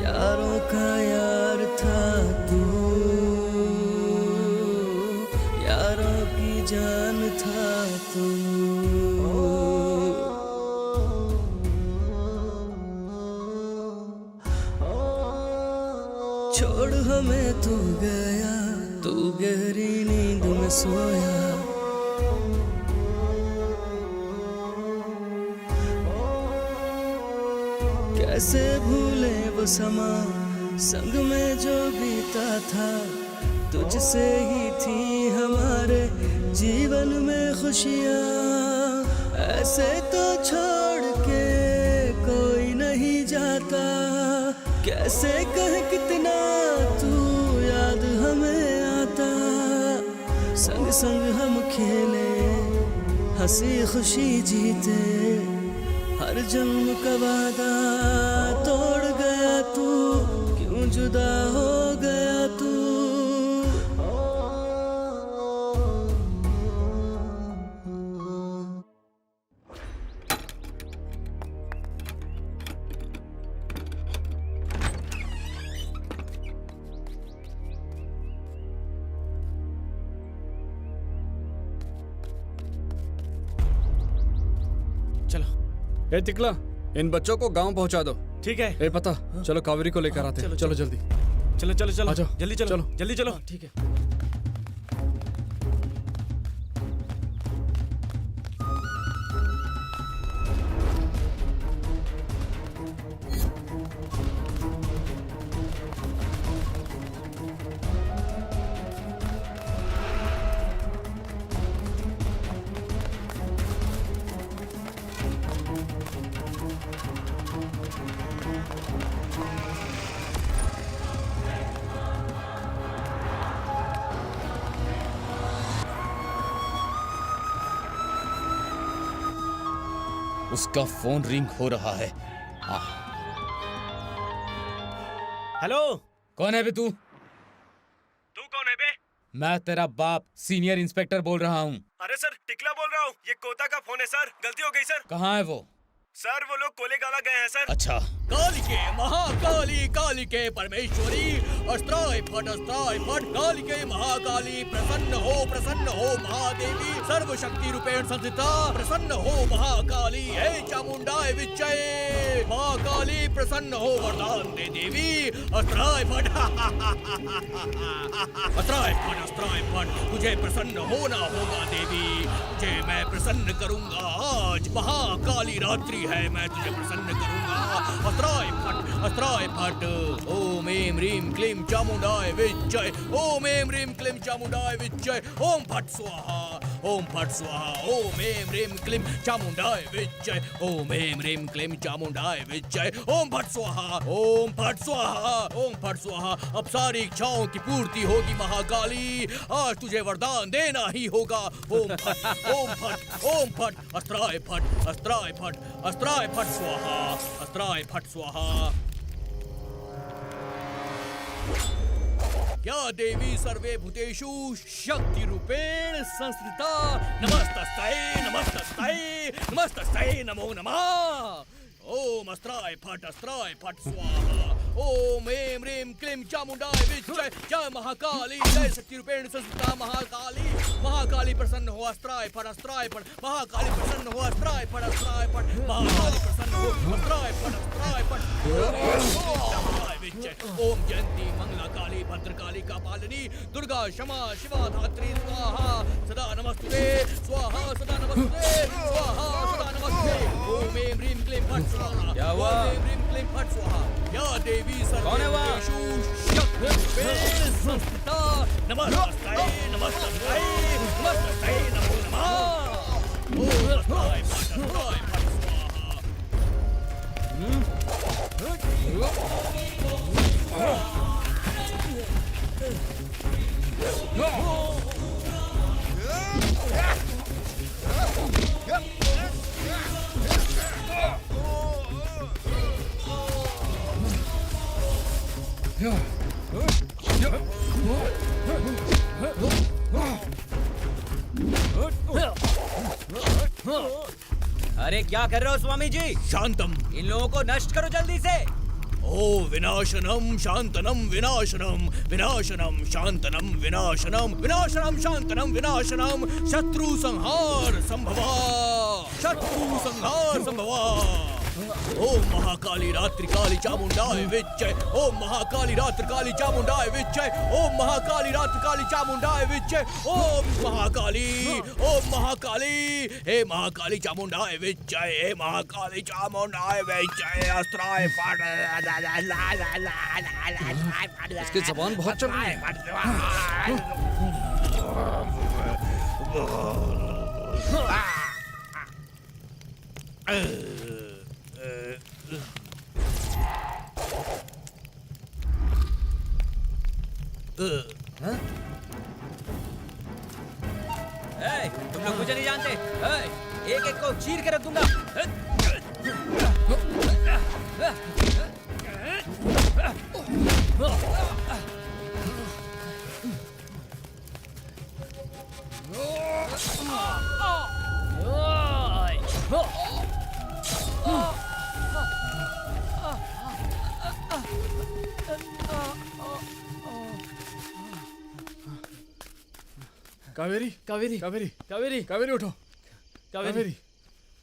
यारों का यार था तू, यारों की जान था तू। छोड़ हमें तू गया, तू गहरी नींद में सोया। कैसे भूले वो समा, संग में जो बीता था। तुझसे ही थी हमारे जीवन में खुशियाँ। ऐसे तो छोड़ के कोई नहीं जाता। कैसे कहे कितना तू याद हमें आता। संग संग हम खेले, हंसी खुशी जीते। हर जन्म का वादा तोड़ गया तू, क्यों जुदा हो गया तू। ए तिकला, इन बच्चों को गांव पहुंचा दो। ठीक है। ए पता, चलो कावेरी को लेकर आते हैं। चलो जल्दी, चलो चलो चलो, आ जाओ। जल्दी चलो, चलो। जल्दी चलो। ठीक है। उसका फोन रिंग हो रहा है। हेलो, कौन है बे तू? तू कौन है बे? मैं तेरा बाप सीनियर इंस्पेक्टर बोल रहा हूँ। अरे सर, टिकला बोल रहा हूँ। ये कोता का फोन है सर, गलती हो गई सर। कहाँ है वो? सर वो लोग कोलेगाला गए हैं सर। अच्छा। कालिके महाकाली कालिके परमेश्वरी अस्त्राय फट कालिके महाकाली प्रसन्न हो महादेवी सर्वशक्ति रूपेण संस्थिता प्रसन्न हो महाकाली हे चामुंडाय विच्चय महाकाली प्रसन्न हो वरदान दे देवी अस्त्राय फट तुझे प्रसन्न होना होगा देवी, तुझे मैं प्रसन्न करूंगा आज। महाकाली रात्रि है, मैं तुझे प्रसन्न करूंगा। अस्त्राय फट ओम एम रीम क्लीम चामुंडाय विच्चय ओम एम रीम क्लीम चामुंडाय विच्चय ओम फट स्वाहा ओम एम रीम क्लीम चामुंडाय विच्चय ओम एम रीम क्लीम चामुंडाय विच्चय ओम फट स्वाहा अब सारी इच्छाओं की पूर्ति होगी महाकाली, आज तुझे वरदान देना ही होगा। ओम फट अस्त्राय फट स्वाहा क्या देवी सर्वे भूतेषु शक्ति रूपेण संस्थिता नमस्तस्यै नमो नमः। ओम अस्त्राय फट स्वाहा ओम एम रीम क्लीम चामुंडाय विच्चय जय महाकाली जय शक्ति रूपेण संस्थिता महाकाली प्रसन्न हो अस्त्राय फट महाकाली प्रसन्न हो अस्त्राय फट महाकाली प्रसन्न हो अस्त्राय फट विच्चय ओम जयंती मंगला काली भद्रकाली का पालिनी दुर्गा क्षमा शिवा धात्री स्वाहा सदा नमस्तुते स्वाहा सदा नमस्तुते स्वाहा सदा नमस्ते ओम एम रीम क्लीम फट स्वाहा क्या हुआ? ओम एम रीम क्लीम फट स्वाहा या देवी कौन है वहाँ? संस्थिता नमस्तस्यै नमो नमः ओम अस्त्राय फट अरे क्या कर रहे हो स्वामी जी? शांतम, इन लोगों को नष्ट करो जल्दी से। ओ विनाशनम शांतनम विनाशनम विनाशनम शांतनम विनाशनम शांतनम विनाशनम शत्रु संहार संभवा ओम महाकाली रात्रि काली चामुंडाय विच्चय ओम महाकाली रात्रि काली चामुंडाय विच्चय ओम महाकाली रात्रि काली चामुंडाय विच्चय ओम महाकाली हे महाकाली चामुंडाय विच्चय हे महाकाली चामुंडाय विच्चय अस्त्राय फट इसकी जबान बहुत चल रही है। तुम लोग मुझे नहीं जानते। एक एक को चीर के रख दूंगा। कावेरी कावेरी कावेरी कावेरी कावेरी उठो कावेरी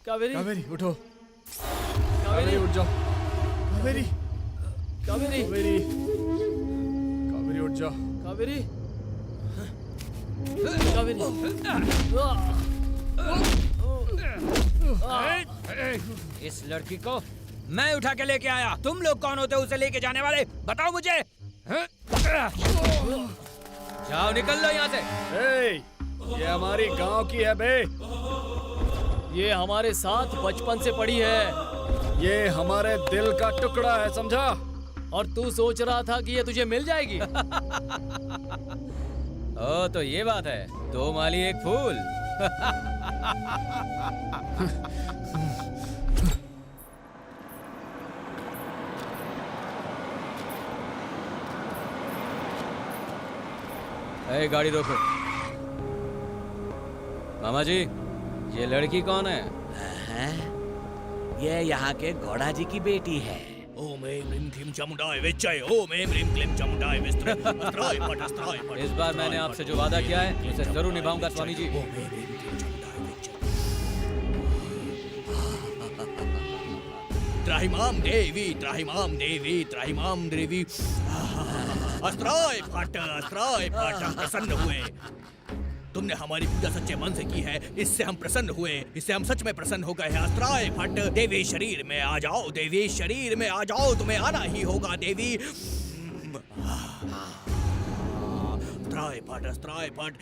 कावेरी कावेरी उठो कावेरी कावेरी उठ जाओ कावेरी कावेरी कावेरी कावेरी उठ जाओ कावेरी कावेरी इस लड़की को मैं उठा के लेके आया। तुम लोग कौन होते हो उसे लेके जाने वाले? बताओ मुझे। जाओ निकल लो यहाँ से। ये हमारी गांव की है बे। ये हमारे साथ बचपन से पड़ी है। ये हमारे दिल का टुकड़ा है, समझा? और तू सोच रहा था कि ये तुझे मिल जाएगी? ओ तो ये बात है, 2 माली 1 फूल। ए, गाड़ी रोको। मामा जी, ये लड़की कौन है? ये यहाँ के घोड़ा जी की बेटी है। ओम ऐं ह्रीं क्लीं चामुंडाय विच्चय, ओम ऐं ह्रीं क्लीं चामुंडाय विस्त्रे, अस्त्राय पट, अस्त्राय पट। इस बार मैंने आपसे जो वादा किया है उसे जरूर निभाऊंगा स्वामी जी। त्राहिमाम देवी, त्राहिमाम देवी, त्राहिमाम देवी। अस्त्राय पट, अस्त्राय पट। हम प्रसन्न हुए, तुमने हमारी पूजा सच्चे मन से की है, इससे हम प्रसन्न हुए, इससे हम सच में प्रसन्न हो गए हैं। अस्त्राय फट, देवी शरीर में आ जाओ, देवी शरीर में आ जाओ, तुम्हें आना ही होगा देवी। अस्त्राय फट, अस्त्राय फट।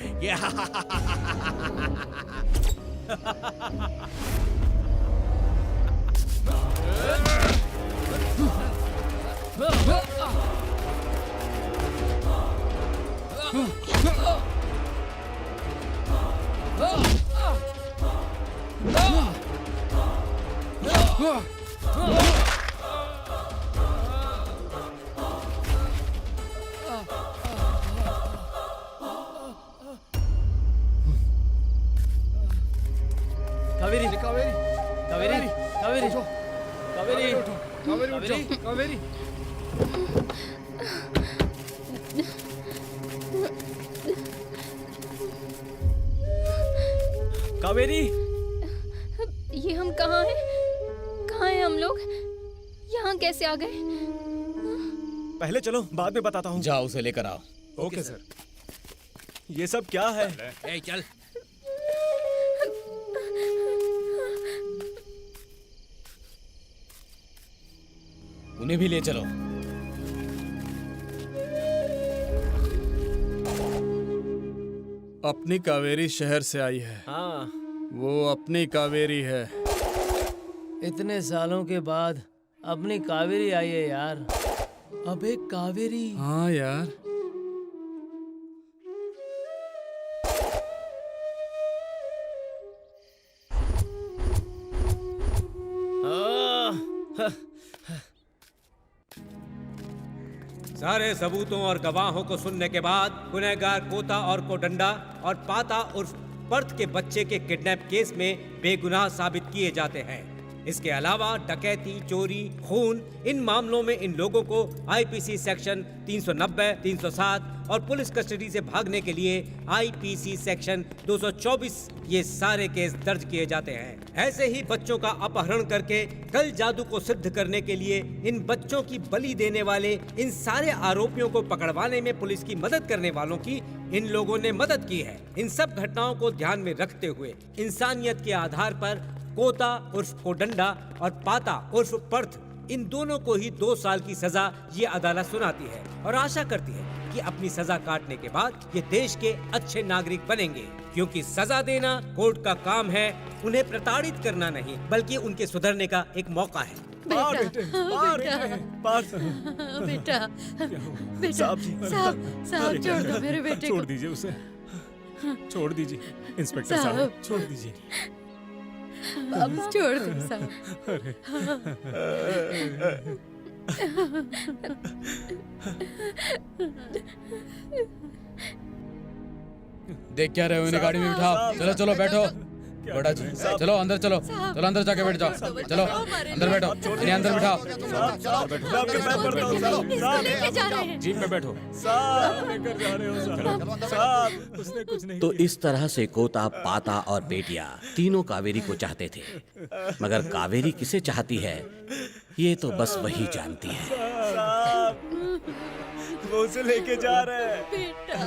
कावेरी, कावेरी, कावेरी, कावेरी, कावेरी, कावेरी उठ जाओ, कावेरी। कावेरी, ये हम कहाँ हैं? कहाँ हैं हम लोग? यहाँ कैसे आ गए? पहले चलो, बाद में बताता हूँ। जाओ उसे लेकर आओ। Okay sir. ये सब क्या है? ए चल। उन्हें भी ले चलो। अपनी कावेरी शहर से आई है। हाँ। वो अपनी कावेरी है। इतने सालों के बाद अपनी कावेरी आई है यार। अबे कावेरी। हाँ यार। सारे सबूतों और गवाहों को सुनने के बाद गुनहगार कोता और कोडंडा और पाता उर्फ पर्थ के बच्चे के किडनैप केस में बेगुनाह साबित किए जाते हैं। इसके अलावा डकैती, चोरी, खून, इन मामलों में इन लोगों को आईपीसी सेक्शन 390, 307 और पुलिस कस्टडी से भागने के लिए आईपीसी सेक्शन 224 ये सारे केस दर्ज किए जाते हैं। ऐसे ही बच्चों का अपहरण करके कल जादू को सिद्ध करने के लिए इन बच्चों की बलि देने वाले इन सारे आरोपियों को पकड़वाने में पुलिस की मदद करने वालों की इन लोगों ने मदद की है। इन सब घटनाओं को ध्यान में रखते हुए इंसानियत के आधार पर कोता उर्फ कोडंडा और पाता उर्फ पर्थ, इन दोनों को ही 2 साल की सजा ये अदालत सुनाती है और आशा करती है कि अपनी सजा काटने के बाद ये देश के अच्छे नागरिक बनेंगे, क्योंकि सजा देना कोर्ट का काम है, उन्हें प्रताड़ित करना नहीं बल्कि उनके सुधरने का एक मौका है। बेटा, बेटा, साहब छोड़ दो मेरे बेटे को। छोड़ दीजिए उसे, छोड़ दीजिए इंस्पेक्टर साहब, छोड़ दीजिए। छोड़ दो साहब। देख क्या रहे हो, इन्हें गाड़ी में बिठाओ। चलो चलो बैठो। बड़ा जी चलो अंदर चलो, चलो अंदर जाके बैठ जाओ। चलो अंदर बैठो, इन्हें अंदर बिठाओ। जीप में बैठो। तो इस तरह से कोता, पाता और बेटिया तीनों कावेरी को चाहते थे, मगर कावेरी किसे चाहती है ये तो बस वही जानती है। वो उसे लेके जा रहे हैं। बेटा।